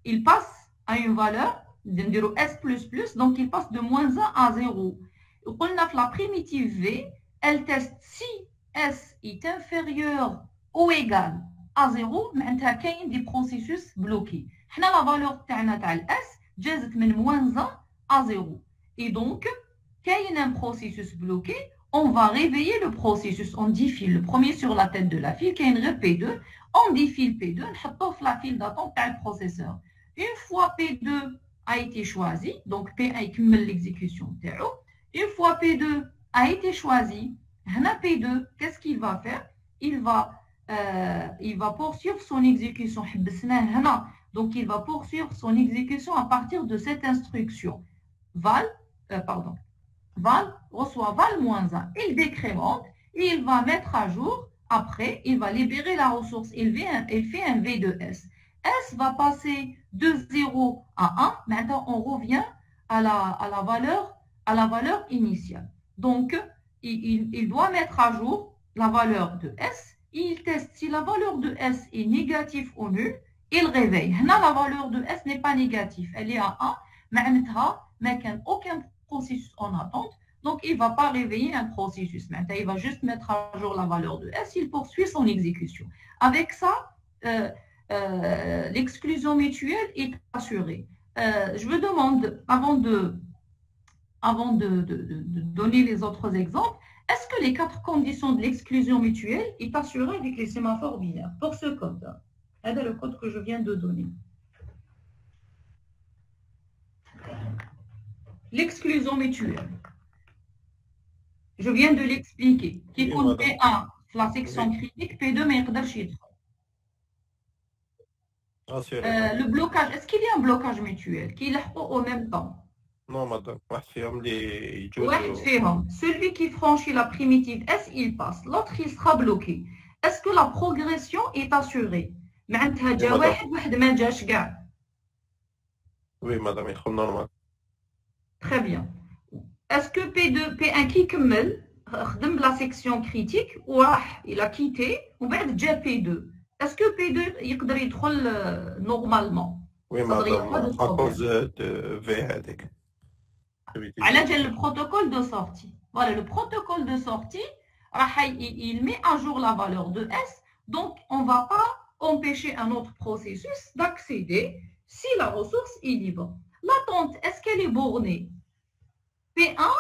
il passe à une valeur de S++, donc il passe de -1 à 0. La primitive V, elle teste si S est inférieur ou égal à 0, mais il y a des processus bloqués. La valeur de S جازت من -1 à 0. Et donc, quand il y a un processus bloqué, on va réveiller le processus. On défile le premier sur la tête de la file, qui est une P2. On défile P2, on met la file d'attente du processeur. Une fois P2 a été choisi, donc P1 commence l'exécution. Une fois P2 a été choisi, P2, qu'est-ce qu'il va faire? Il va poursuivre son exécution. Donc, il va poursuivre son exécution à partir de cette instruction. Val reçoit Val-1. Il décrémente et il va mettre à jour. Après, il va libérer la ressource. Il fait un V de S. S va passer de 0 à 1. Maintenant, on revient à la valeur initiale. Donc, il doit mettre à jour la valeur de S. Il teste si la valeur de S est négative ou nulle. Il réveille. Là, la valeur de S n'est pas négative. Elle est à 1. Mais il n'y a aucun processus en attente. Donc, il ne va pas réveiller un processus. Maintenant, il va juste mettre à jour la valeur de S. Il poursuit son exécution. Avec ça, l'exclusion mutuelle est assurée. Je vous demande, avant de donner les autres exemples, est-ce que les 4 conditions de l'exclusion mutuelle est assurée avec les sémaphores binaires? Pour ce code, c'est le code que je viens de donner. L'exclusion mutuelle. Je viens de l'expliquer. Qui compte P1, la section critique, P2, mais il le blocage, est-ce qu'il y a un blocage mutuel qui est au même temps? Non, madame. Celui qui franchit la primitive S, il passe. L'autre, il sera bloqué. Est-ce que la progression est assurée? Oui, madame, il est normal. Très bien. Est-ce que P1 qui commence la section critique ou il a quitté ou bien déjà P2? Est-ce que P2 il peut entrer normalement? Oui, madame, à cause de V. Le protocole de sortie. Voilà, le protocole de sortie, il met à jour la valeur de S. Donc, on ne va pas empêcher un autre processus d'accéder si la ressource est libre. L'attente, est-ce qu'elle est bornée? P1,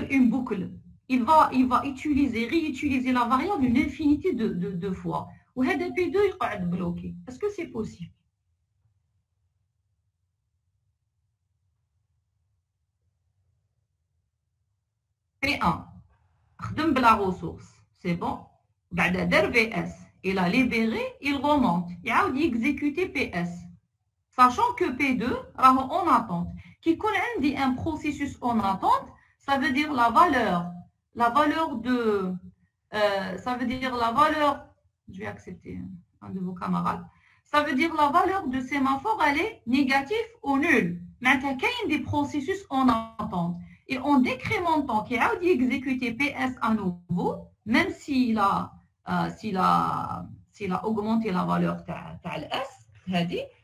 une boucle. Il va réutiliser la variable une infinité de fois. Ou P2 il va être bloqué. Est-ce que c'est possible? P1 خدم بلا ressource, c'est bon. بعد دار VS, il a libéré, il remonte. يعاود exécuter PS. Sachant que P2 راهو en attente. Qui connaît un processus en attente, ça veut dire la valeur de ça veut dire la valeur, je vais accepter un de vos camarades, ça veut dire la valeur de sémaphore, elle est négative ou nulle. Maintenant, il y a des processus en attente. Et en décrémentant, qui a exécuté PS à nouveau, même s'il a augmenté la valeur de S,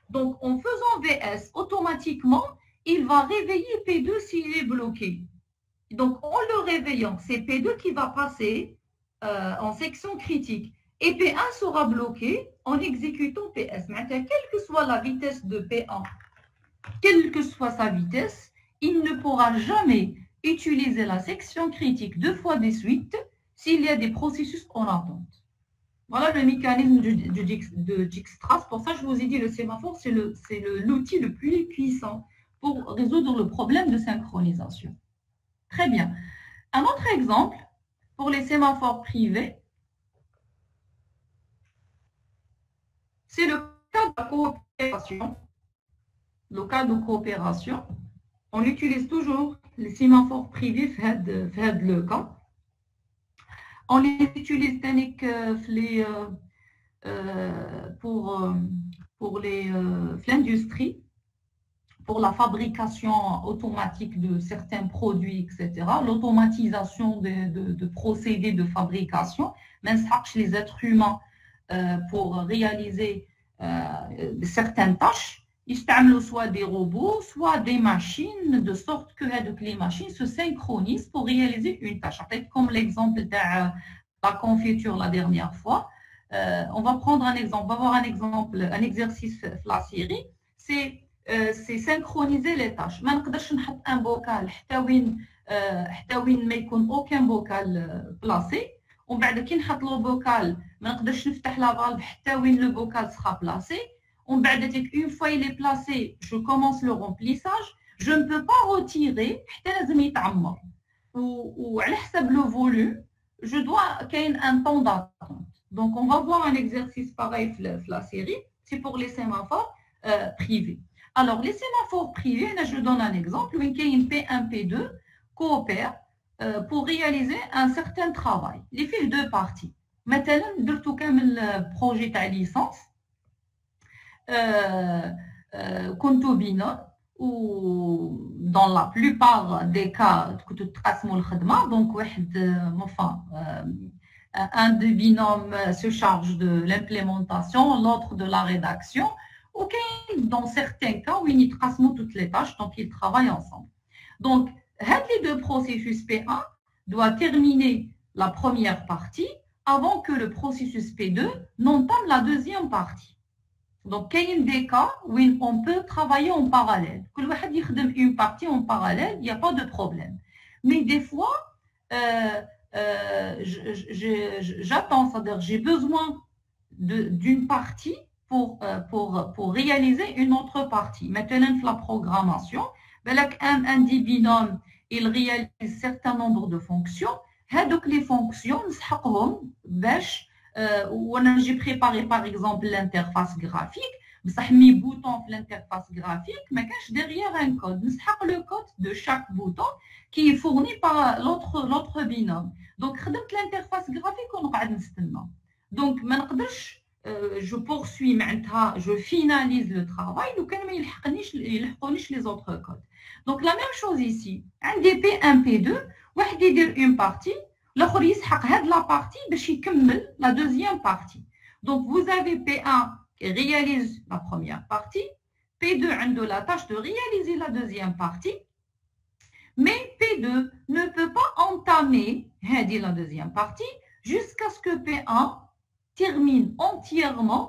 donc en faisant VS, automatiquement, il va réveiller P2 s'il est bloqué. Donc en le réveillant, c'est P2 qui va passer en section critique. Et P1 sera bloqué en exécutant PS. Maintenant, quelle que soit la vitesse de P1, quelle que soit sa vitesse, il ne pourra jamais utiliser la section critique deux fois de suite s'il y a des processus en attente. Voilà le mécanisme de Dijkstra. Pour ça, je vous ai dit, le sémaphore, c'est l'outil le plus puissant pour résoudre le problème de synchronisation. Très bien. Un autre exemple, pour les sémaphores privés, c'est le cas de la coopération. Le cas de coopération, on utilise toujours les sémaphores privés fait le cas. On les utilise pour l'industrie, pour la fabrication automatique de certains produits, etc. L'automatisation de procédés de fabrication, même les êtres humains pour réaliser certaines tâches. Ils utilisent soit des robots, soit des machines, de sorte que les machines se synchronisent pour réaliser une tâche. Comme l'exemple de la confiture la dernière fois, on va prendre un exemple, on va voir un exemple, un exercice de la série, c'est synchroniser les tâches. ما نقدرش نحط un bocal حتى وين ما يكون aucun bocal placé. ومن بعد كي نحط لو bocal ما نقدرش نفتح لا valve حتى وين le bocal sera placé. Une fois il est placé, je commence le remplissage. Je ne peux pas retirer ou على حسب le volume, je dois qu'il y ait un temps d'attente. Donc on va voir un exercice pareil dans la série, c'est pour les sémaphores privés. Alors les sémaphores privés, là, je donne un exemple, où une P1, P2 coopèrent pour réaliser un certain travail. Les fiches de partie. Maintenant, درتو كامل projet تاع licence. كنتو بينهم ou dans la plupart des cas كنتو تقاسموا الخدمه donc واحد un des binômes se charge de l'implémentation, l'autre de la rédaction. Ok, dans certains cas où ils يتقاسموا toutes les tâches, donc ils travaillent ensemble. Donc les deux processus P1 doit terminer la première partie avant que le processus P2 n'entame la deuxième partie. Donc, il y a des cas où on peut travailler en parallèle. Que le واحد يخدم une partie en parallèle, il n'y a pas de problème. Mais des fois, j'attends, c'est-à-dire j'ai besoin d'une partie pour réaliser une autre partie. Maintenant, la programmation, un des binômes, il réalise un certain nombre de fonctions. Donc, les fonctions, j'ai préparé par exemple l'interface graphique. Mes boutons de l'interface graphique, mais cache derrière un code. Le code de chaque bouton qui est fourni par l'autre binôme. Donc, l'interface graphique, on va attendre. Donc, je poursuis, je finalise le travail, donc il ne les autres codes. Donc, la même chose ici. Un P1, P2, il y a une partie. L'autre يسحق هاد la partie باش يكمل la deuxième partie. Donc vous avez P1 qui réalise la première partie, P2 a la tâche de réaliser la deuxième partie, mais P2 ne peut pas entamer la deuxième partie jusqu'à ce que P1 termine entièrement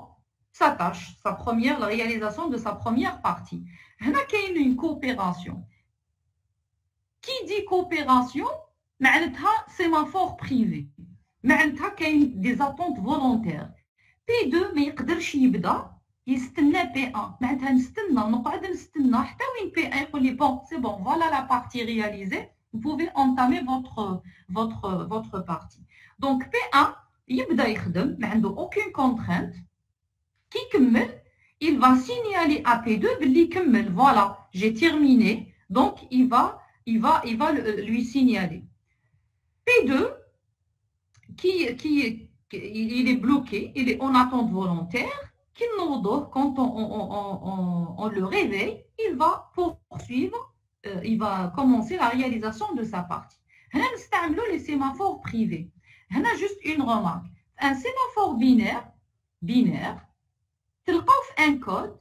sa tâche, la réalisation de sa première partie. Il y a une coopération. Qui dit coopération? معناتها sémaphore privé. معناتها كاين des attentes volontaires. P2 ما يقدرش يبدا يستنى P1. معناتها نقعد نستنى حتى وين P1 يقول لي bon c'est bon voilà la partie réalisée vous pouvez entamer votre partie. Donc, P1, il n'a aucune contrainte. Il va signaler à P2, voilà, j'ai terminé. Donc, il va lui signaler. P2, il est bloqué, il est en attente volontaire. Quand on le réveille, il va poursuivre, il va commencer la réalisation de sa partie. Nous les sémaphores privés. On a juste une remarque. Un sémaphore binaire, tu un code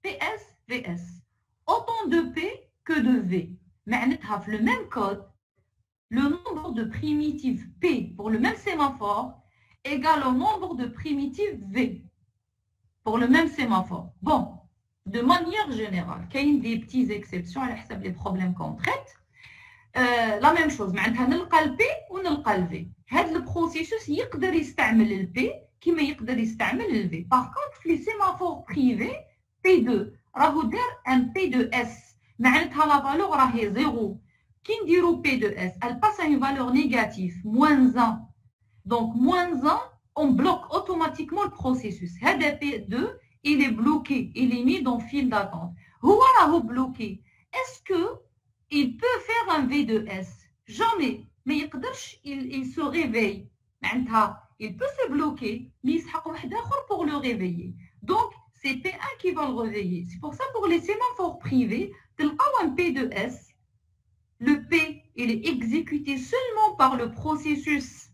PS, VS. Autant de P que de V. Mais le même code, le nombre de primitives P pour le même sémaphore égale au nombre de primitives V pour le même sémaphore. Bon, de manière générale, il y a des petites exceptions à les problèmes qu'on traite. La même chose, on a le P ou on a le V. Le processus, il peut utiliser le P qui peut utiliser le V. Par contre, les sémaphores privés, P2, un P2S, la valeur est 0. Qui dit P2S, elle passe à une valeur négative, moins 1. Donc, moins 1, on bloque automatiquement le processus. P2, il est bloqué, il est mis dans le fil d'attente. Où est-ce bloqué? Est-ce qu'il peut faire un V2S? Jamais. Mais il se réveille. Il peut se bloquer, mais il sera pour le réveiller. Donc, c'est P1 qui va le réveiller. C'est pour ça, pour les sémaphores privés, tu as un P2S. Le P, il est exécuté seulement par le processus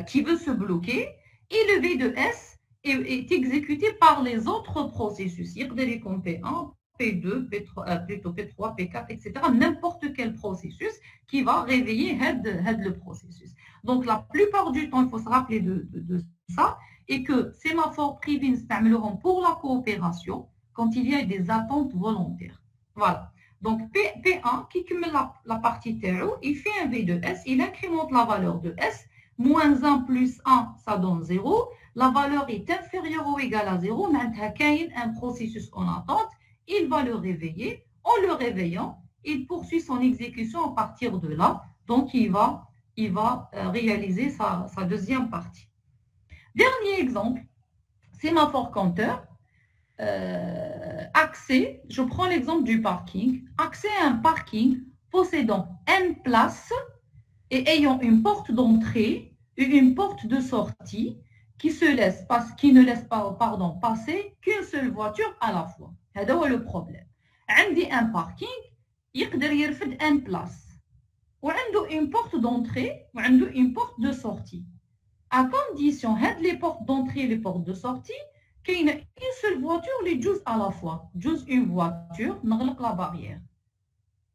qui veut se bloquer, et le V2S est exécuté par les autres processus. Il y a comme P1, P2, P3, P4, etc. N'importe quel processus qui va réveiller le processus. Donc, la plupart du temps, il faut se rappeler de ça, et que sémaphores privés s'utiliseront pour la coopération quand il y a des attentes volontaires. Voilà. Donc, P1, qui cumule la partie TO, il fait un V2S, il incrémente la valeur de S, moins 1 plus 1, ça donne 0. La valeur est inférieure ou égale à 0, maintenant, il y a un processus en attente, il va le réveiller. En le réveillant, il poursuit son exécution à partir de là. Donc, il va réaliser sa deuxième partie. Dernier exemple, sémaphore compteur. Accès, je prends l'exemple du parking. Accès à un parking possédant N places et ayant une porte d'entrée et une porte de sortie qui ne laisse pas passer qu'une seule voiture à la fois. C'est le problème. عندي un parking يقدر يرفد N places وعنده une porte d'entrée وعنده une porte de sortie. À condition, les portes d'entrée et les portes de sortie, qu'il y a une seule voiture, les juges à la fois. Juste une voiture, n'ouvre la barrière.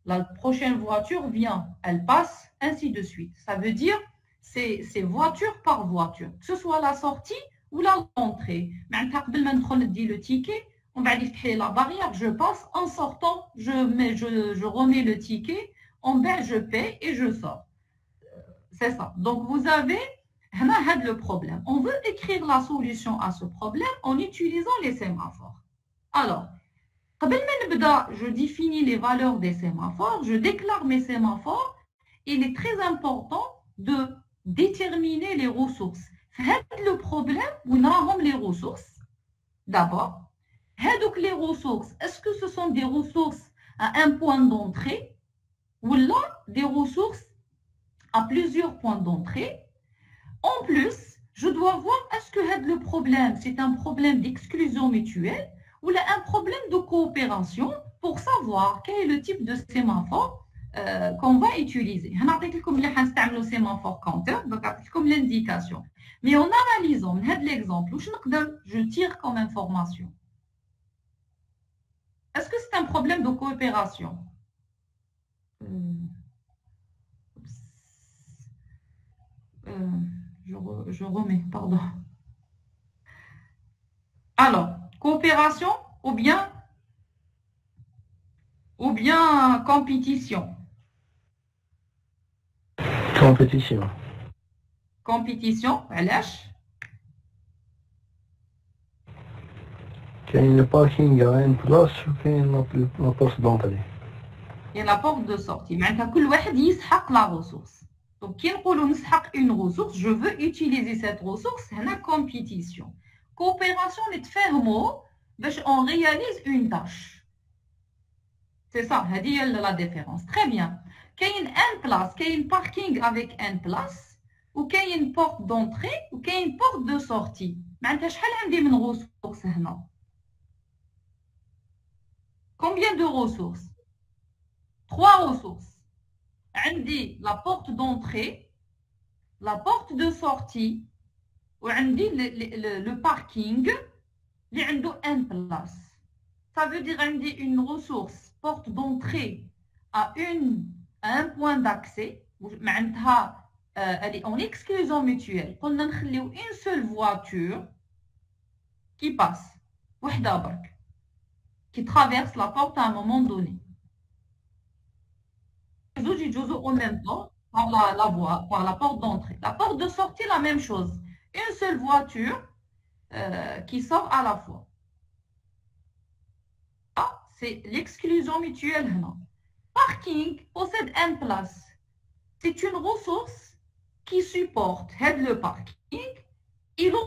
La prochaine voiture vient, elle passe, ainsi de suite. Ça veut dire, c'est voiture par voiture, que ce soit la sortie ou l'entrée. Maintenant, je dis le ticket, on va faire la barrière, je passe, en sortant, je remets le ticket, en bas, je paie et je sors. C'est ça. Donc, vous avez le problème. On veut écrire la solution à ce problème en utilisant les sémaphores. Alors, je définis les valeurs des sémaphores, je déclare mes sémaphores. Il est très important de déterminer les ressources. Le problème, on a les ressources. D'abord, les ressources, est-ce que ce sont des ressources à un point d'entrée ou là des ressources à plusieurs points d'entrée? En plus, je dois voir est-ce que le problème, c'est un problème d'exclusion mutuelle ou là, un problème de coopération pour savoir quel est le type de sémaphore qu'on va utiliser. Je vais vous dire que le sémaphore compteur, donc comme l'indication. Mais en analysant l'exemple, je tire comme information. Est-ce que c'est un problème de coopération? Je remets, pardon. Alors, coopération ou bien compétition? Compétition. Compétition, علاش؟ كاين الباركينغ à une place وكاين لا بورت دونطري. et la porte de sortie. معناتها كل واحد يسحق la ressource. Donc كي نقولوا نسحق une ressource, je veux utiliser cette ressource, هنا compétition. Coopération نتفاهموا باش on réalise une tâche. C'est ça, هذه هي la différence. Très bien. كاين un place, كاين parking avec un place, وكاين porte d'entrée, وكاين porte de sortie. معناتها شحال عندي من ressources هنا؟ Combien de ressources? 3 ressources. عندي la porte d'entrée, la porte de sortie, وعندي le parking اللي عنده un place. Ça veut dire عندي une ressource porte d'entrée à un point d'accès. معناتها elle est en exclusion mutuelle. قلنا نخليو une seule voiture qui passe, وحده برك, qui traverse la porte à un moment donné. En même temps par la porte d'entrée. La porte de sortie, la même chose. Une seule voiture qui sort à la fois. C'est l'exclusion mutuelle. Parking possède une place. C'est une ressource qui supporte le parking. Il a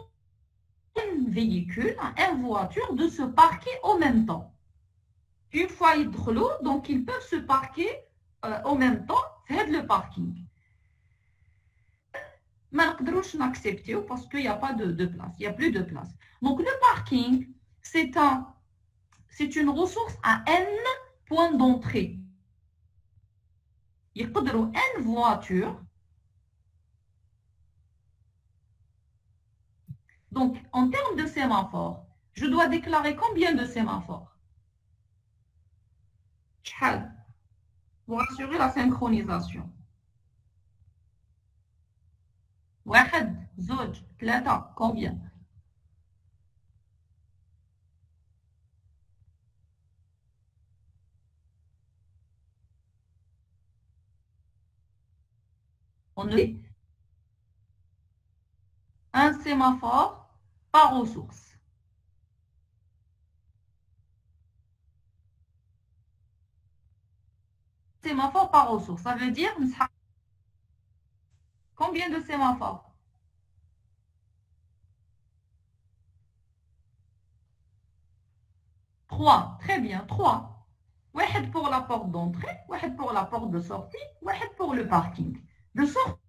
un véhicule, une voiture de se parquer en même temps. Une fois ils entrent, donc ils peuvent se parquer en même temps, faire le parking. Mais on ne peut pas accepter parce qu'il n'y a pas de place, il n'y a plus de place. Donc le parking, c'est une ressource à n points d'entrée. Il y a n voitures. Donc en termes de sémaphore, je dois déclarer combien de sémaphores? Pour assurer la synchronisation. 1, 2, 3, combien? On a un sémaphore par ressource. Sémaphore par ressource. Ça veut dire combien de sémaphores? 3. Très bien, 3. Un pour la porte d'entrée, un pour la porte de sortie, un pour le parking. De sorte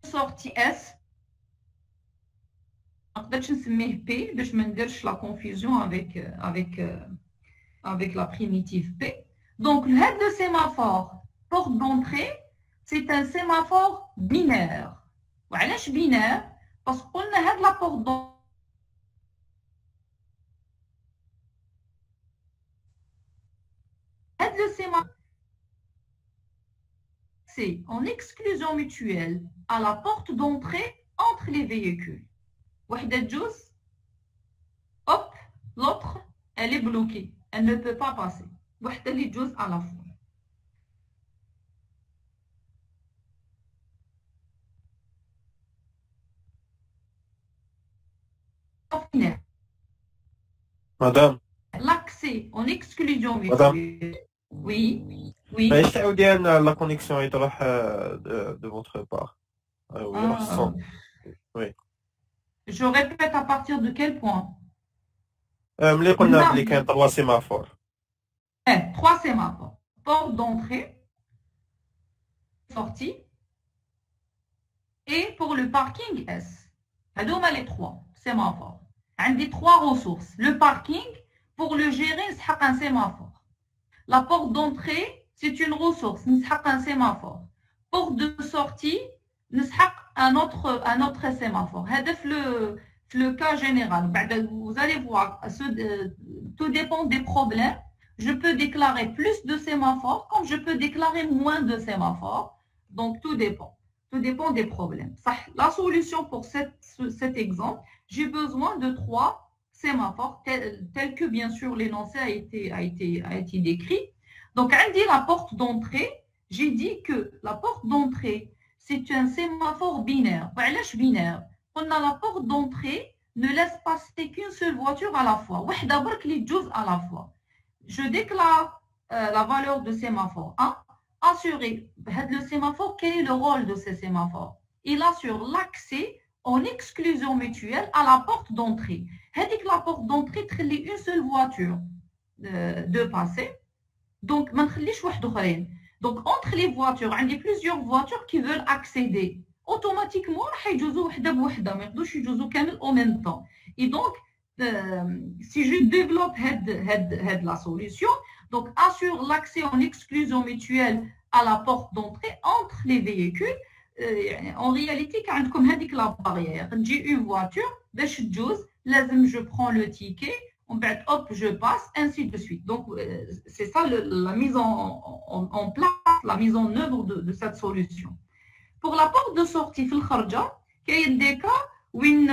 sortie S. Je vais P, je vais la confusion avec la primitive P. Donc, le sémaphore porte d'entrée, c'est un sémaphore binaire. Pourquoi binaire? Parce qu'on a la porte d'entrée. Le sémaphore, c'est en exclusion mutuelle à la porte d'entrée entre les véhicules. Hop, l'autre, elle est bloquée. Elle ne peut pas passer. À la fois. Madame. L'accès en exclusion mutuelle. Madame. Oui, oui. La connexion est de votre part. Oui. Je répète à partir de quel point? Les 3 sémaphores. 3 sémaphores. Porte d'entrée, sortie, et pour le parking S. هذوما les 3 sémaphores. عندي 3 ressources. Le parking, pour le gérer, c'est un sémaphore. La porte d'entrée, c'est une ressource, c'est un sémaphore. Porte de sortie, c'est un autre sémaphore. C'est le cas général. Vous allez voir, tout dépend des problèmes. Je peux déclarer plus de sémaphores comme je peux déclarer moins de sémaphores. Donc, tout dépend. Tout dépend des problèmes. La solution pour cet exemple, j'ai besoin de 3 sémaphores, tels que bien sûr l'énoncé a été décrit. Donc, on dit la porte d'entrée. J'ai dit que la porte d'entrée, c'est un sémaphore binaire. Pourquoi binaire? On a la porte d'entrée, ne laisse passer qu'une seule voiture à la fois. وحدة برك اللي تجوز à la fois. Je déclare la valeur de sémaphore 1. Assurer le sémaphore, quel est le rôle de ce sémaphore? Il assure l'accès en exclusion mutuelle à la porte d'entrée. La porte d'entrée تخلي une seule voiture de passer. Donc, ما نخليش واحد اخرين. Donc, entre les voitures, il y a plusieurs voitures qui veulent accéder. Automatiquement, راح يجوزوا وحده بوحده، ما يقدروش يجوزوا كامل en même temps. Et donc, si je développe la solution, donc assure l'accès en exclusion mutuelle à la porte d'entrée entre les véhicules. En réalité, quand عندكم هذيك la barrière, j'ai une voiture, باش تجوز لازم je prends le ticket, hop, je passe, ainsi de suite. Donc, c'est ça la mise en place, la mise en œuvre de cette solution. Pour la porte de sortie في الخرجة كاين des cas وين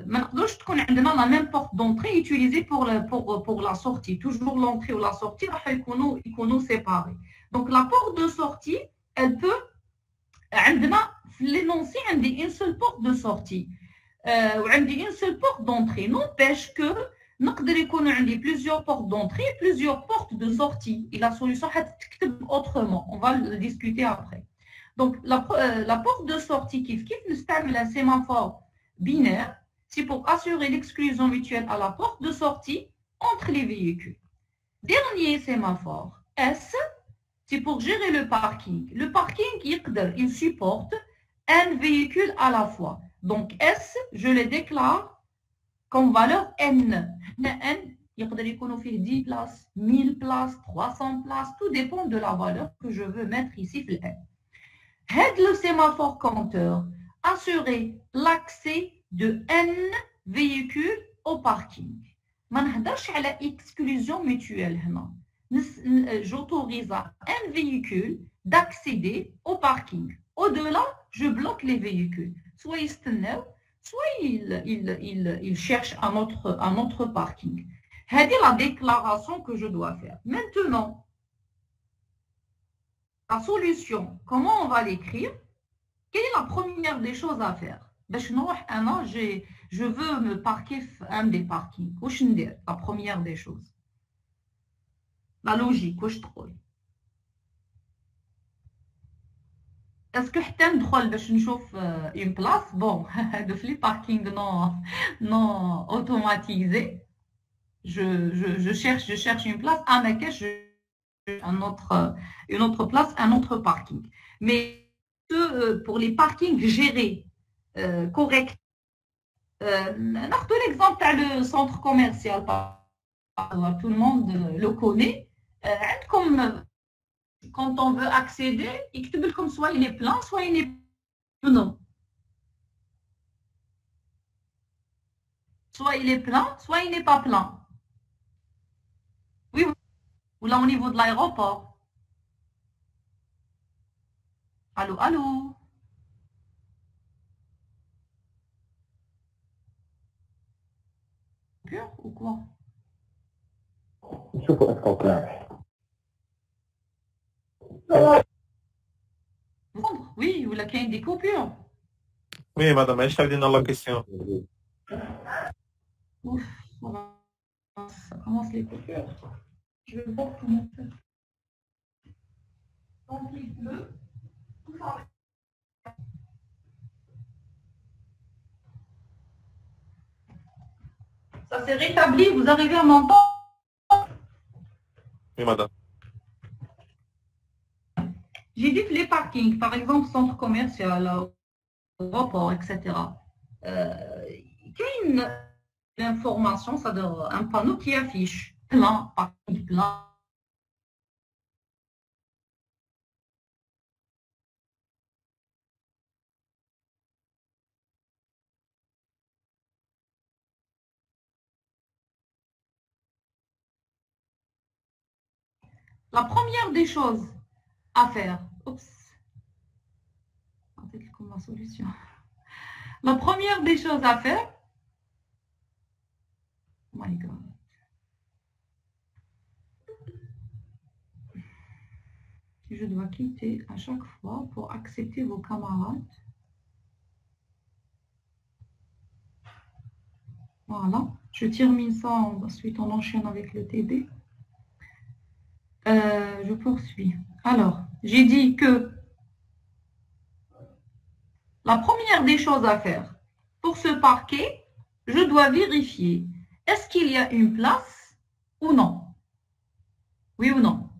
ما نقدرش تكون عندنا la même porte d'entrée utilisée pour la sortie. Toujours l'entrée ou la sortie راح يكونوا séparés. Donc la porte de sortie, elle peut عندنا في l'énoncé عندي une seule porte de sortie وعندي une seule porte d'entrée. N'empêche que نقدر يكون عندي plusieurs portes d'entrée, plusieurs portes de sortie. Et la solution حتكتب autrement. On va le discuter après. Donc la porte de sortie كيف نستعمل un sémaphore binaire, c'est pour assurer l'exclusion mutuelle à la porte de sortie entre les véhicules. Dernier sémaphore, S, c'est pour gérer le parking. Le parking, il supporte un véhicule à la fois. Donc S, je le déclare comme valeur N. N, يقدر يكونوا فيه 10 places, 1000 places, 300 places, tout dépend de la valeur que je veux mettre ici في N. Le sémaphore compteur, assurer l'accès de N véhicules au parking. ما نهضرش على exclusion mutuelle هنا. J'autorise un véhicule d'accéder au parking. Au-delà, je bloque les véhicules. Soit يستناو, soit il cherche un autre parking. C'est la déclaration que je dois faire. Maintenant, la solution, comment on va l'écrire? Quelle est la première des choses à faire? Je veux me parquer un des parkings. La première des choses. La logique, est-ce que je ندخل باش نشوف une place? Bon, de les parking non automatisé. Je cherche une place. À Marrakech, une autre place, un autre parking. Mais pour les parkings gérés corrects, l'exemple le centre commercial, tout le monde le connaît. Comme quand on veut accéder, comme soit il est plein, soit il est non. Soit il est plein, soit il n'est pas plein. Oui, ou là au niveau de l'aéroport. Allô, allô. Pur ou quoi? نشوفوا اسكو كامل. Oui, ou là qu'il y a des coupures. Oui, madame, ايش تبدينا la question? Ouf, ça commence les coupures. Je vais voir comment faire. Donc il pleut. Ça s'est rétabli, vous arrivez à m'entendre? Oui, madame. J'ai dit que les parkings, par exemple, centre commercial, aéroport, etc. Il y a une information, c'est-à-dire un panneau qui affiche plein, parking plein. La première des choses à faire, comme ma solution. La première des choses à faire, oh my God. Je dois quitter à chaque fois pour accepter vos camarades. Voilà, je termine ça, ensuite on enchaîne avec le TD. Je poursuis. Alors, j'ai dit que la première des choses à faire pour ce parquet, je dois vérifier est-ce qu'il y a une place ou non. Oui ou non?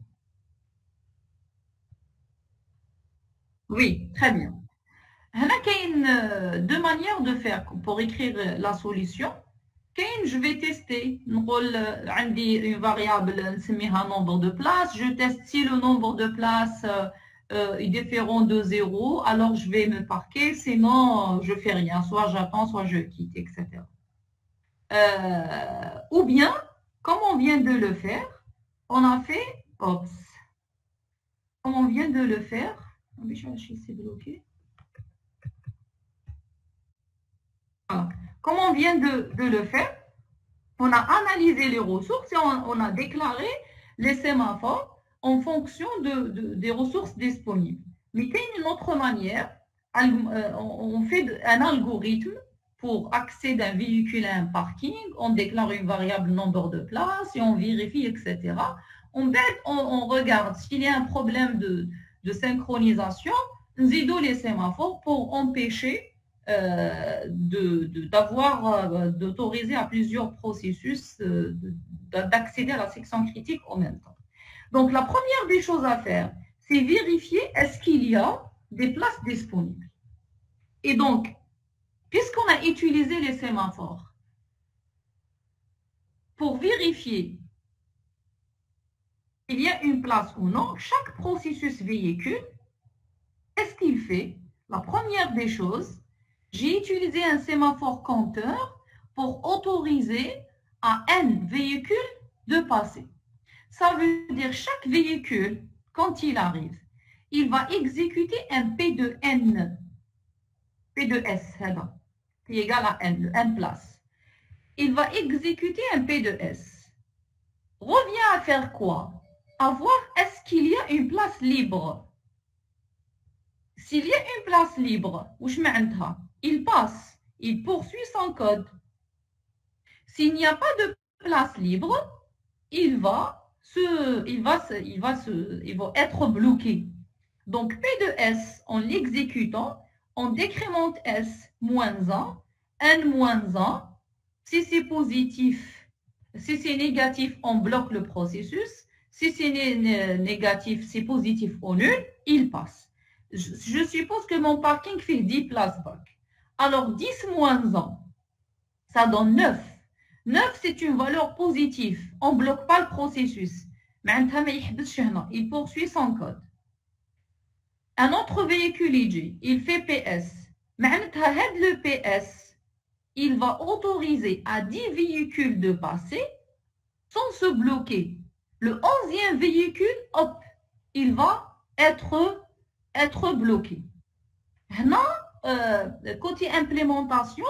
Oui, très bien. Il y a deux manières de faire pour écrire la solution. Je vais tester. Une variable, un nombre de places. Je teste si le nombre de places est différent de 0, alors je vais me parquer. Sinon, je ne fais rien. Soit j'attends, soit je quitte, etc. Ou bien, comme on vient de le faire, on a fait, comme on vient de le faire, c'est bloqué. Voilà. Comme on vient de le faire, on a analysé les ressources et on a déclaré les sémaphores en fonction des ressources disponibles. Mais il y a une autre manière, on fait un algorithme pour accéder d'un véhicule à un parking, on déclare une variable nombre de places et on vérifie, etc. On regarde s'il y a un problème de synchronisation, nous aidons les sémaphores pour empêcher d'autoriser à plusieurs processus d'accéder à la section critique en même temps. Donc, la première des choses à faire, c'est vérifier est-ce qu'il y a des places disponibles. Et donc, puisqu'on a utilisé les sémaphores pour vérifier s'il y a une place ou non, chaque processus véhicule, qu'est-ce qu'il fait? La première des choses, j'ai utilisé un sémaphore compteur pour autoriser à n véhicules de passer. Ça veut dire chaque véhicule, quand il arrive, il va exécuter un P de N, P de S, qui est égal à N, N place. Il va exécuter un P de S. Revient à faire quoi? À voir est-ce qu'il y a une place libre. S'il y a une place libre, il passe, il poursuit son code. S'il n'y a pas de place libre, il va être bloqué. Donc, P de S, en l'exécutant, on décrémente S moins 1, N moins 1. Si c'est positif, si c'est négatif, on bloque le processus. Si c'est négatif, c'est positif ou nul, il passe. Je suppose que mon parking fait 10 places bac. Alors, 10 moins 1, ça donne 9. 9, c'est une valeur positive. On ne bloque pas le processus. Il poursuit son code. Un autre véhicule, il fait PS. Le PS, il va autoriser à 10 véhicules de passer sans se bloquer. Le 11e véhicule, hop, il va être bloqué. Côté implémentation,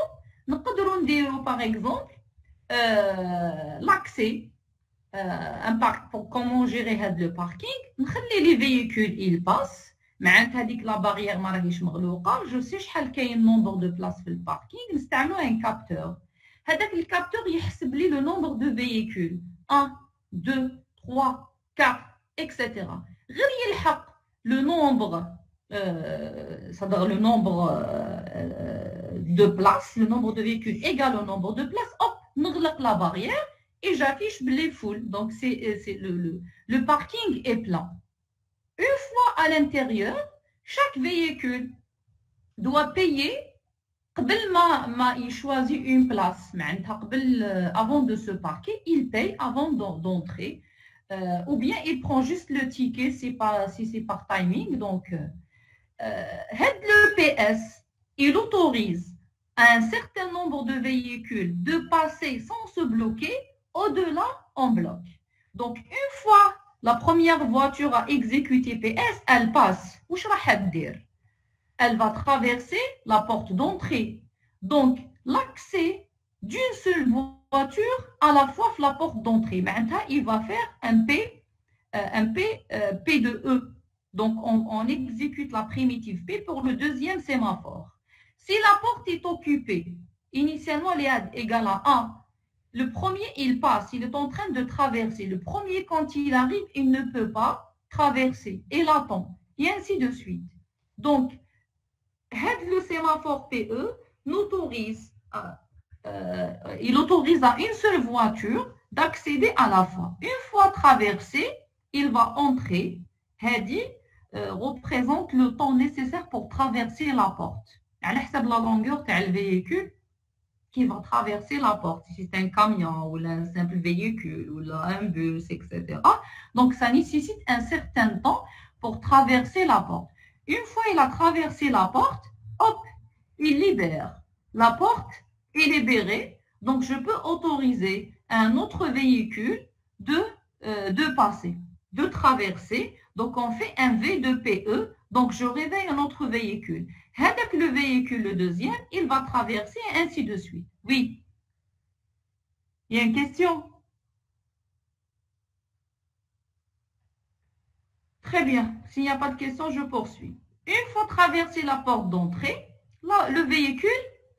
nous pouvons dire par exemple l'accès pour comment gérer le parking. Les véhicules ils passent, mais la barrière je sais quel nombre de places dans le parking, nous avons un capteur. Le capteur il le nombre de véhicules 1, 2, 3, 4, etc. Le nombre c'est-à-dire le nombre de places, le nombre de véhicules égal au nombre de places, hop, n'ouvre la barrière et j'affiche les foules. Donc, le parking est plein. Une fois à l'intérieur, chaque véhicule doit payer il choisit une place. Avant de se parquer, il paye avant d'entrer. Ou bien il prend juste le ticket si c'est par timing. Donc, le PS, il autorise à un certain nombre de véhicules de passer sans se bloquer, au-delà, on bloque. Donc, une fois la première voiture a exécuté PS, elle passe. Elle va traverser la porte d'entrée. Donc, l'accès d'une seule voiture à la fois la porte d'entrée. Maintenant, il va faire un P de E. Donc, on exécute la primitive P pour le deuxième sémaphore. Si la porte est occupée, initialement elle est égale à 1. Le premier, il passe, il est en train de traverser. Le premier, quand il arrive, il ne peut pas traverser. Il attend, et ainsi de suite. Donc, le sémaphore PE il autorise à une seule voiture d'accéder à la fin. Une fois traversé, il va entrer. Hadi représente le temps nécessaire pour traverser la porte. À la longueur du véhicule qui va traverser la porte. Si c'est un camion ou un simple véhicule ou un bus, etc. Donc, ça nécessite un certain temps pour traverser la porte. Une fois il a traversé la porte, hop, il libère. La porte est libérée. Donc, je peux autoriser un autre véhicule de passer, de traverser. Donc, on fait un V de PE. Donc, je réveille un autre véhicule. Avec le véhicule, le deuxième, il va traverser et ainsi de suite. Oui. Il y a une question? Très bien. S'il n'y a pas de question, je poursuis. Une fois traversé la porte d'entrée, le véhicule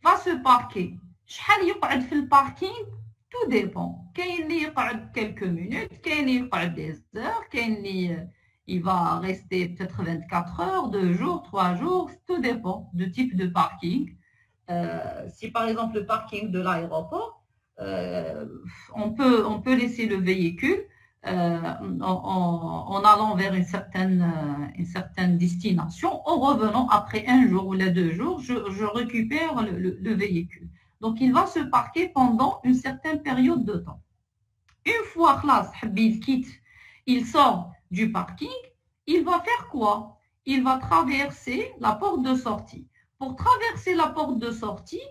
va se parquer. شحال يقعد في الباركينغ tout dépend. كاين اللي يقعد quelques minutes, كاين اللي يقعد des heures, كاين اللي il va rester peut-être 24 heures, 2 jours, 3 jours, tout dépend du type de parking. Si par exemple le parking de l'aéroport, on peut laisser le véhicule en allant vers une certaine destination. En revenant après 1 jour ou les 2 jours, je récupère le véhicule. Donc, il va se parquer pendant une certaine période de temps. Une fois il quitte, il sort du parking, il va faire quoi? Il va traverser la porte de sortie. Pour traverser la porte de sortie,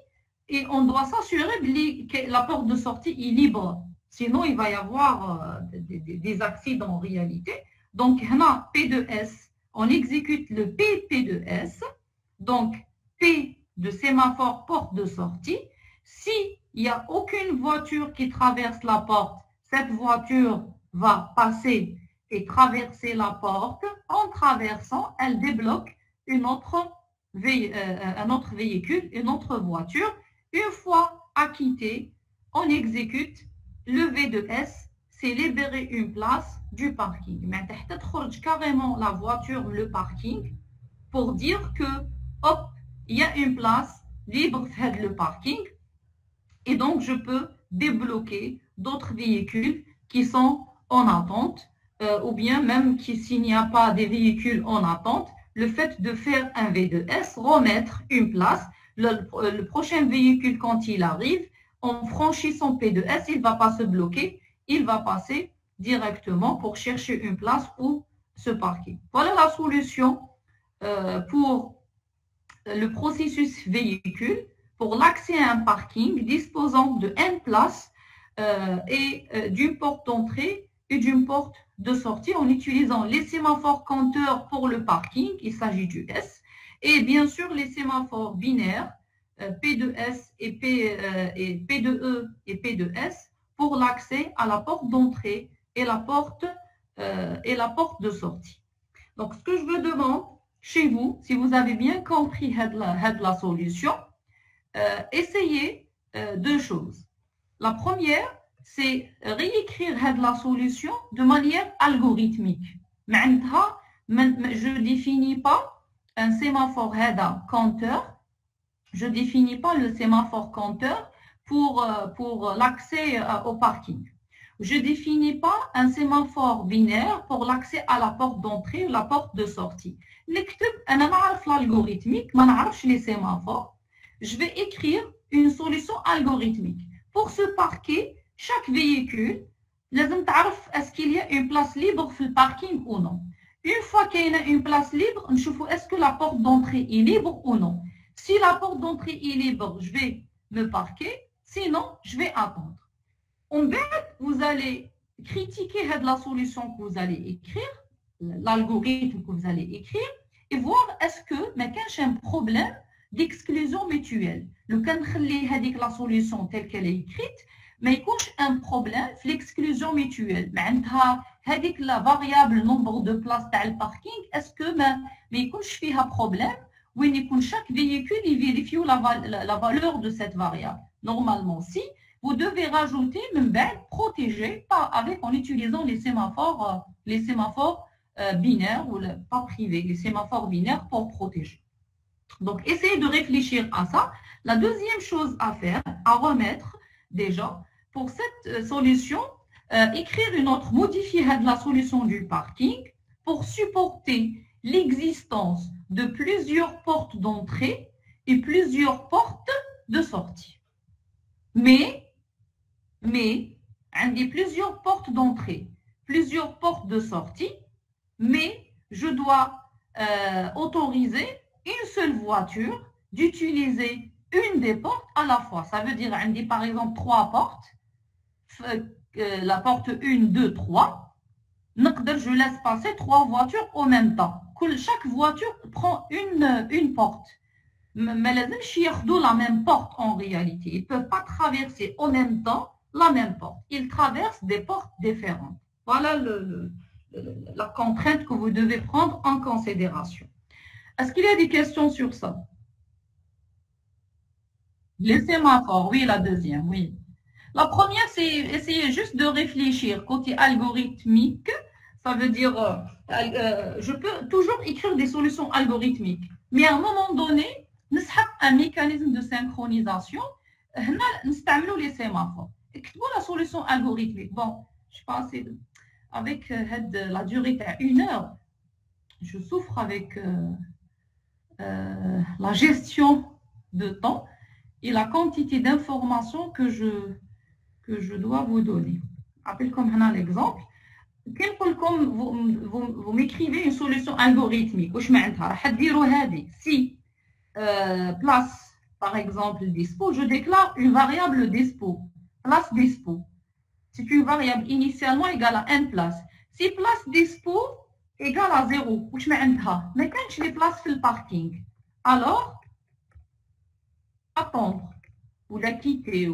et on doit s'assurer que la porte de sortie est libre. Sinon, il va y avoir des accidents en réalité. Donc, P de S, on exécute le P de S. Donc, P de sémaphore porte de sortie. S'il n'y a aucune voiture qui traverse la porte, cette voiture va passer et traverser la porte. En traversant, elle débloque un autre véhicule, une autre voiture. Une fois acquitté, on exécute le V de S, c'est libérer une place du parking. Mais tu carrément la voiture, le parking, pour dire que, hop, il y a une place libre dans le parking. Et donc, je peux débloquer d'autres véhicules qui sont en attente, ou bien même s'il n'y a pas des véhicules en attente, le fait de faire un V de S, remettre une place, le prochain véhicule, quand il arrive, en franchissant P de S, il ne va pas se bloquer, il va passer directement pour chercher une place où se parquer. Voilà la solution pour le processus véhicule, pour l'accès à un parking disposant de N places et d'une porte d'entrée et d'une porte de sortie en utilisant les sémaphores compteurs pour le parking, il s'agit du S, et bien sûr les sémaphores binaires P de S et P de E et P de S pour l'accès à la porte d'entrée et la porte de sortie. Donc, ce que je vous demande chez vous, si vous avez bien compris la solution, essayez 2 choses. La première, c'est réécrire la solution de manière algorithmique. Je ne définis pas un sémaphore compteur. Je ne définis pas le sémaphore compteur pour l'accès au parking. Je ne définis pas un sémaphore binaire pour l'accès à la porte d'entrée ou la porte de sortie. L'algorithmique, les sémaphores. Je vais écrire une solution algorithmique. Pour se parquer, chaque véhicule, est-ce qu'il y a une place libre dans le parking ou non. Une fois qu'il y a une place libre, est-ce que la porte d'entrée est libre ou non. Si la porte d'entrée est libre, je vais me parquer. Sinon, je vais attendre. En fait, vous allez critiquer la solution que vous allez écrire, l'algorithme que vous allez écrire, et voir est-ce que y a un problème d'exclusion mutuelle. Le cas de la solution telle qu'elle est écrite, mais il y a un problème d'exclusion mutuelle. La variable nombre de places dans le parking, est-ce que il y a un problème où chaque véhicule il vérifie la valeur de cette variable. Normalement, si vous devez rajouter même protéger en utilisant les sémaphores binaires ou pas privés, les sémaphores binaires pour protéger. Donc, essayez de réfléchir à ça. La deuxième chose à faire, à remettre déjà, pour cette solution, écrire une autre, modifier la solution du parking pour supporter l'existence de plusieurs portes d'entrée et plusieurs portes de sortie. Mais, on dit plusieurs portes d'entrée, plusieurs portes de sortie, mais je dois autoriser une seule voiture d'utiliser une des portes à la fois. Ça veut dire, on dit par exemple 3 portes, la porte 1, 2, 3. Je laisse passer 3 voitures en même temps. Chaque voiture prend une porte. Mais les gens la même porte en réalité. Ils ne peuvent pas traverser en même temps la même porte. Ils traversent des portes différentes. Voilà la contrainte que vous devez prendre en considération. Est-ce qu'il y a des questions sur ça? Les sémaphores, oui, la deuxième, oui. La première, c'est essayer juste de réfléchir côté algorithmique. Ça veut dire, je peux toujours écrire des solutions algorithmiques. Mais à un moment donné, nous avons un mécanisme de synchronisation. Nous avons les sémaphores. Écrivons la solution algorithmique. Bon, je pense avec la durée d'1 heure, je souffre avec la gestion de temps et la quantité d'informations que je dois vous donner. Rappelez comme un exemple. Vous m'écrivez une solution algorithmique. Si place, par exemple, dispo, je déclare une variable dispo. Place dispo. C'est une variable initialement égale à n places. Si place dispo égale à 0, mais quand je les place sur le parking, alors, attendre ou la quitter.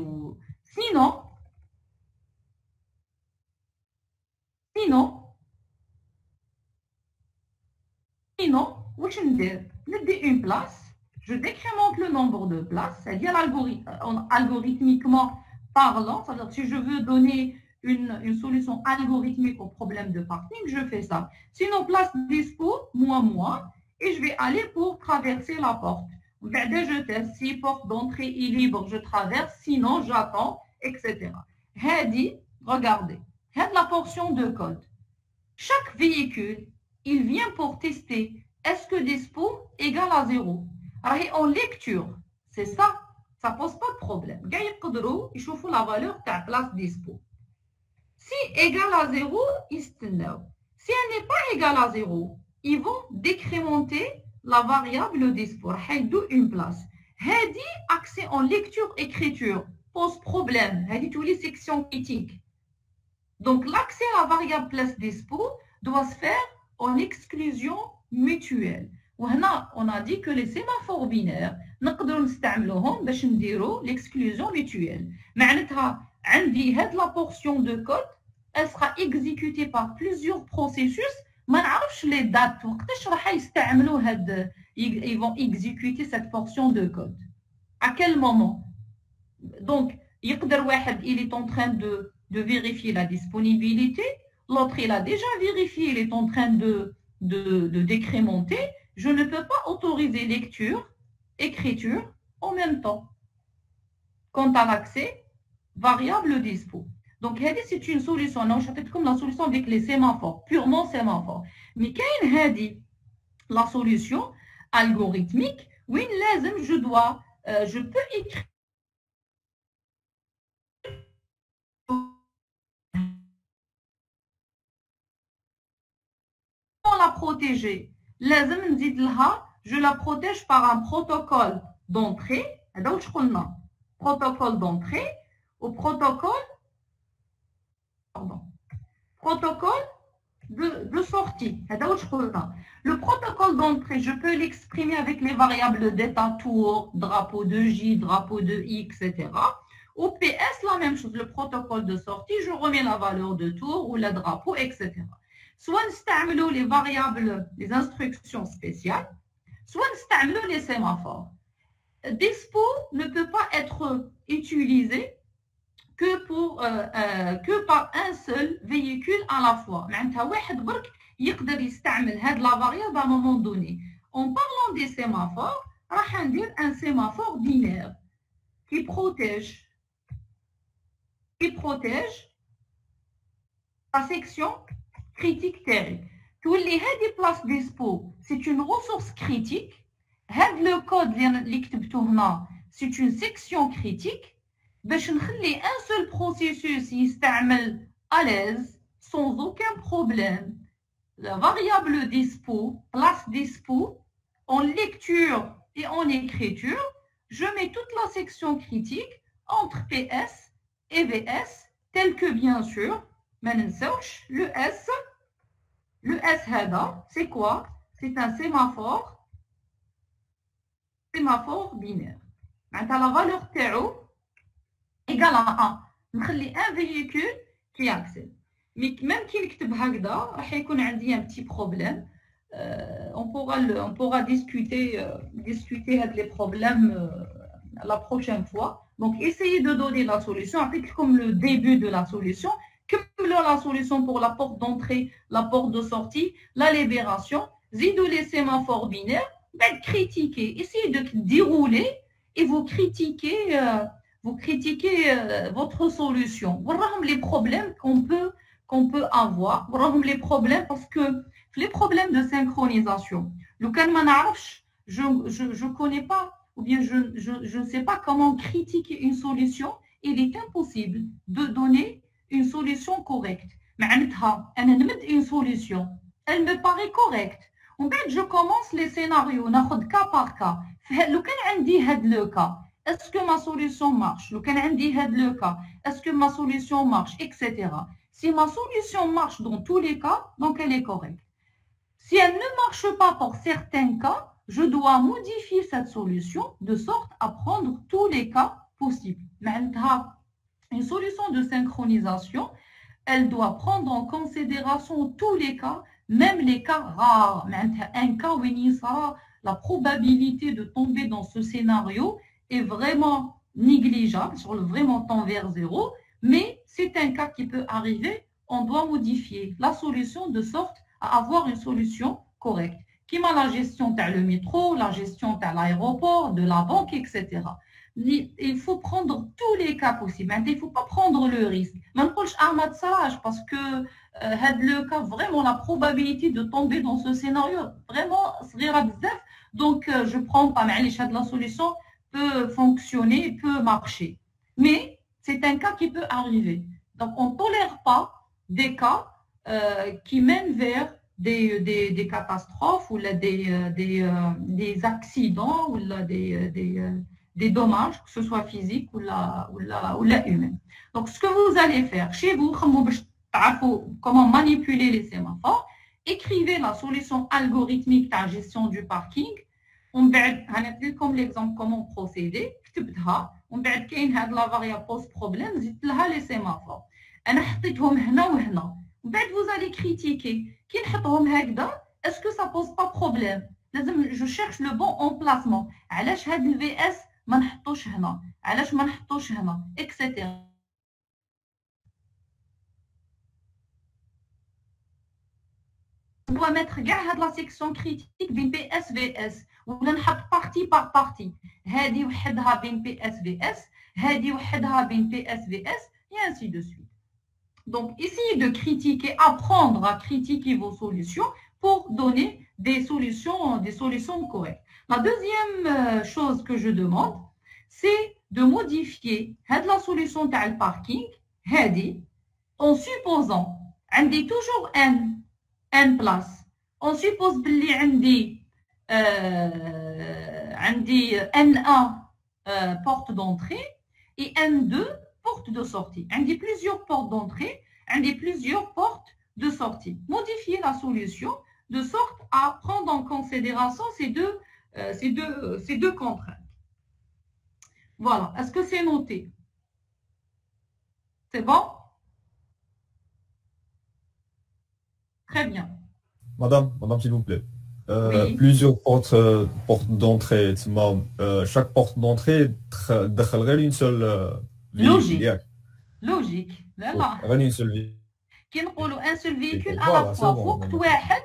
Sinon, je dis une place, je décrémente le nombre de places, c'est-à-dire algorithmiquement parlant, c'est-à-dire si je veux donner une solution algorithmique au problème de parking, je fais ça. Sinon, place dispo, moins, et je vais aller pour traverser la porte. Je teste si porte d'entrée est libre, je traverse, sinon j'attends, etc. Regardez, la portion de code. Chaque véhicule, il vient pour tester est-ce que dispo égale à 0. En lecture, c'est ça, ça ne pose pas de problème. Ils chauffent la valeur de la place dispo. Si égale à 0, ils se tenent. Si elle n'est pas égale à 0, ils vont décrémenter la variable dispo. Ils donnent une place. Accès en lecture-écriture pose problème. Tous les sections critiques. Donc, l'accès à la variable place dispo doit se faire en exclusion mutuelle. On a dit que les sémaphores binaires, nous pouvons utiliser l'exclusion mutuelle. La portion de code, elle sera exécutée par plusieurs processus. Je ne sais pas les dates. Ils vont exécuter cette portion de code. À quel moment? Donc, il est en train de vérifier la disponibilité. L'autre, il a déjà vérifié, il est en train de décrémenter. Je ne peux pas autoriser lecture, écriture en même temps. Quant à l'accès, variable dispo. Donc, c'est une solution. Je vais comme la solution avec les sémaphores, purement sémaphores. Mais quand la solution algorithmique, oui, je peux écrire. La protéger. Je la protège par un protocole d'entrée. Protocole d'entrée au protocole de sortie. Le protocole d'entrée, je peux l'exprimer avec les variables d'état tour, drapeau de J, drapeau de I, etc. Au PS, la même chose. Le protocole de sortie, je remets la valeur de tour ou le drapeau, etc. Soit nous les variables, les instructions spéciales. soit نستعملوا les sémaphores. Dispo ne peut pas être utilisé que par un seul véhicule à la fois. معناتها واحد برك يقدر يستعمل هاد la variable à un moment donné. En parlant des sémaphores, راح ندير un sémaphore binaire qui protège la section critique théorique. تولي هذه place dispo, c'est une ressource critique. Le code اللي كتبته هنا, c'est une section critique. باش نخلي un seul processus يستعمل à l'aise sans aucun problème la variable dispo, place dispo, en lecture et en écriture, je mets toute la section critique entre PS et VS, tel que bien sûr, ما ننساوش, le S هذا, c'est quoi? C'est un sémaphore binaire. معناتها la valeur تاعو égale à 1. نخلي un véhicule qui accède. Mais même qu'il نكتب هكذا راح يكون عندي un petit problème. On pourra discuter les problèmes la prochaine fois. Donc essayez de donner la solution avec comme le début de la solution. Comme la solution pour la porte d'entrée, la porte de sortie, la libération, zidou les sémaphores binaires, critiquez, essayez de dérouler et vous critiquez votre solution. Voilà les problèmes qu'on peut avoir. Voilà les problèmes parce que les problèmes de synchronisation. Le cas je connais pas ou bien je ne sais pas comment critiquer une solution. Il est impossible de donner une solution correcte. معناتها أنا نمد une solution, elle me paraît correcte. En fait, je commence les scénarios, ناخذ cas par cas. لو كان عندي هاد le cas, est-ce que ma solution marche? لو كان عندي هاد le cas, est-ce que ma solution marche, etc. Si ma solution marche dans tous les cas, donc elle est correcte. Si elle ne marche pas pour certains cas, je dois modifier cette solution de sorte à prendre tous les cas possibles. معناتها une solution de synchronisation, elle doit prendre en considération tous les cas, même les cas rares. Un cas où la probabilité de tomber dans ce scénario est vraiment négligeable, vraiment tend vers 0, mais c'est un cas qui peut arriver, on doit modifier la solution de sorte à avoir une solution correcte. Qui m'a la gestion de le métro, la gestion de l'aéroport, de la banque, etc. Il faut prendre tous les cas possibles. Il ne faut pas prendre le risque. Parce que le cas, vraiment, la probabilité de tomber dans ce scénario, vraiment, donc je prends pas mal. La solution peut fonctionner, peut marcher. Mais c'est un cas qui peut arriver. Donc, on ne tolère pas des cas qui mènent vers des catastrophes ou des accidents ou des dommages, que ce soit physiques ou humains. Donc, ce que vous allez faire chez vous, comment manipuler les sémaphores, écrivez la solution algorithmique de la gestion du parking. On va comme l'exemple comment procéder. On va la variable pose problème, les sémaphores. Vous allez critiquer. Est-ce que ça pose pas problème? Je cherche le bon emplacement. علاش هاد الفي اس ما نحطوش هنا؟ علاش ما نحطوش هنا؟ etc. On doit mettre la section critique بين بي اس في اس ولا نحط partie par partie. هذه وحدها بين بي اس في اس، هذه وحدها بين بي اس في اس et ainsi de suite. Donc essayez de critiquer, apprendre à critiquer vos solutions pour donner des solutions correctes. La deuxième chose que je demande, c'est de modifier la solution de parking en supposant عندي toujours n places. On suppose que عندي n1 porte d'entrée et n2 porte de sortie. عندي plusieurs portes d'entrée, عندي plusieurs portes de sortie. Modifier la solution de sorte à prendre en considération ces deux contraintes. Voilà. Est-ce que c'est noté? C'est bon? Très bien. Madame, s'il vous plaît. Oui, plusieurs portes d'entrée. Chaque porte d'entrée دخل غير une seule véhicule. logique, logique. Voilà. غير une seule كي نقولوا un seul véhicule véhicule. à la Voilà, c'est fois bon. فوق واحد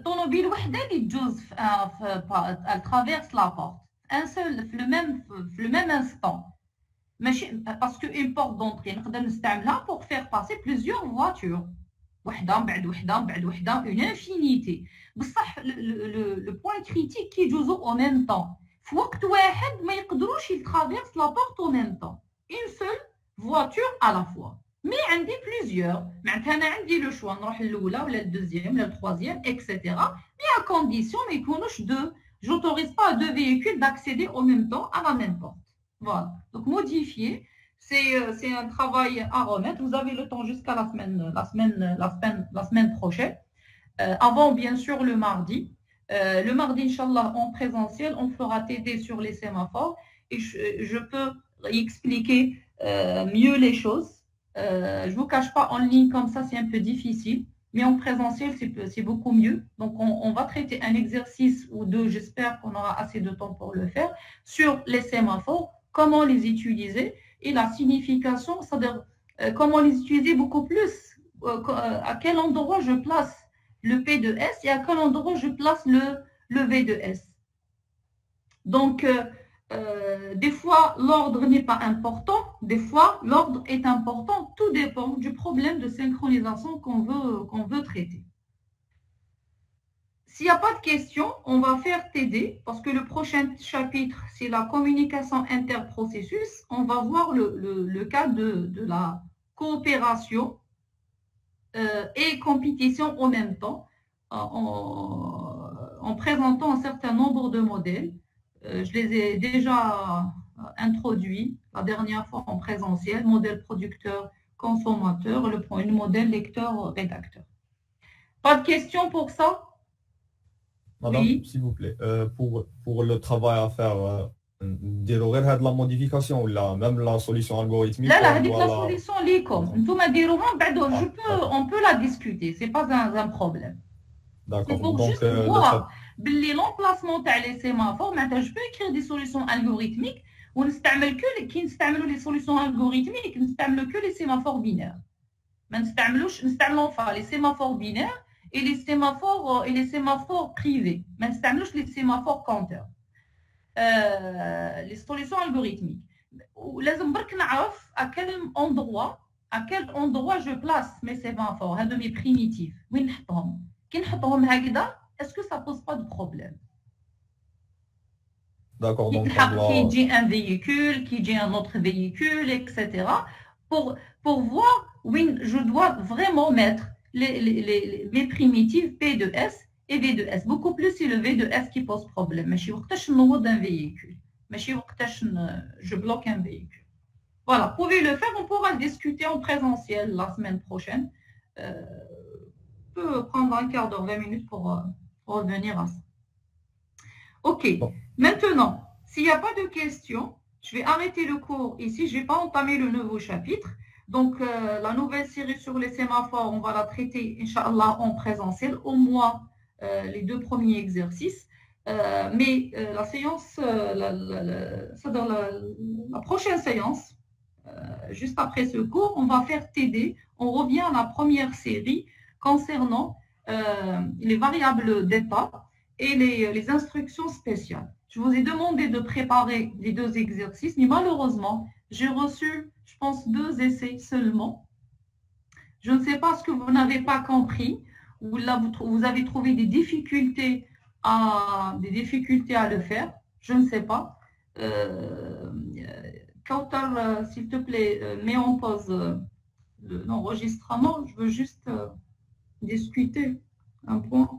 طوموبيل وحده اللي تجوز elle traverse la porte un seul في le même instant ماشي parce que une porte d'entrée نقدر نستعملها pour faire passer plusieurs voitures وحده من بعد وحده من بعد وحده une infinité بصح le point critique كي يجوزوا en même temps في وقت واحد ما يقدروش ils traversent la porte en même temps une seule voiture à la fois mais عندي plusieurs معناتها انا عندي لو شوا نروح الاولى ولا الدوزيام ولا التروازيام etc mais à condition ما يكونوش deux j'autorise pas à deux véhicules d'accéder en même temps à la même porte voilà donc modifier c'est un travail à remettre vous avez le temps jusqu'à la semaine prochaine avant bien sûr le mardi inchallah en présentiel on fera TD sur les sémaphores et je peux expliquer mieux les choses je vous cache pas en ligne comme ça c'est un peu difficile mais en présentiel c'est beaucoup mieux donc on va traiter un exercice ou deux j'espère qu'on aura assez de temps pour le faire sur les sémaphores comment les utiliser et la signification c'est-à-dire comment les utiliser beaucoup plus à quel endroit je place le P de S et à quel endroit je place le V de S donc des fois, l'ordre n'est pas important. Des fois, l'ordre est important. Tout dépend du problème de synchronisation qu'on veut traiter. S'il n'y a pas de questions, on va faire TD parce que le prochain chapitre, c'est la communication interprocessus. On va voir le cas de la coopération et compétition en même temps en présentant un certain nombre de modèles. Je les ai déjà introduits la dernière fois en présentiel, modèle producteur-consommateur, le modèle lecteur-rédacteur. Pas de questions pour ça? Madame, Oui. s'il vous plaît, pour le travail à faire, ديروا غير هاد la modification ou même la solution algorithmique. Là, la solution ليكم. انتم ديروها بعد on peut la discuter, c'est pas un problème. D'accord. C'est pour Donc, juste voir l'emplacement تاع les sémaphores معناتها je peux écrire des solutions algorithmiques ونستعمل كي نستعملوا les solutions algorithmiques نستعملوا que les sémaphores binaires ما نستعملوا les sémaphores binaires et les sémaphores privés ما نستعملوش les sémaphores compteurs les solutions algorithmiques ولازم برك نعرف à quel endroit je place mes sémaphores هادو mes primitifs وين نحطهم كي نحطهم هكذا est-ce que ça pose pas de problème? D'accord, donc qui dit un véhicule, qui dit un autre véhicule, etc. Pour voir où je dois vraiment mettre mes primitives P de S et V de S. Beaucoup plus c'est le V de S qui pose problème. Mais d'un véhicule. Mais je bloque un véhicule. Voilà, vous pouvez le faire, on pourra le discuter en présentiel la semaine prochaine. Peut prendre un quart d'heure, 20 minutes pour revenir à ça. Ok, maintenant, s'il n'y a pas de questions, je vais arrêter le cours ici. Je ne vais pas entamer le nouveau chapitre. Donc, la nouvelle série sur les sémaphores, on va la traiter, Inch'Allah, en présentiel, au moins les deux premiers exercices. Mais la séance, la prochaine séance, juste après ce cours, on va faire TD. On revient à la première série concernant les variables d'état et les instructions spéciales. Je vous ai demandé de préparer les deux exercices, mais malheureusement, j'ai reçu, je pense, 2 essais seulement. Je ne sais pas ce que vous n'avez pas compris, ou là vous avez trouvé des difficultés à le faire. Je ne sais pas. Kautar, s'il te plaît, mets en pause l'enregistrement. Je veux juste discuter un point.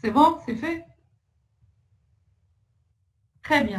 C'est bon, c'est fait? Très bien.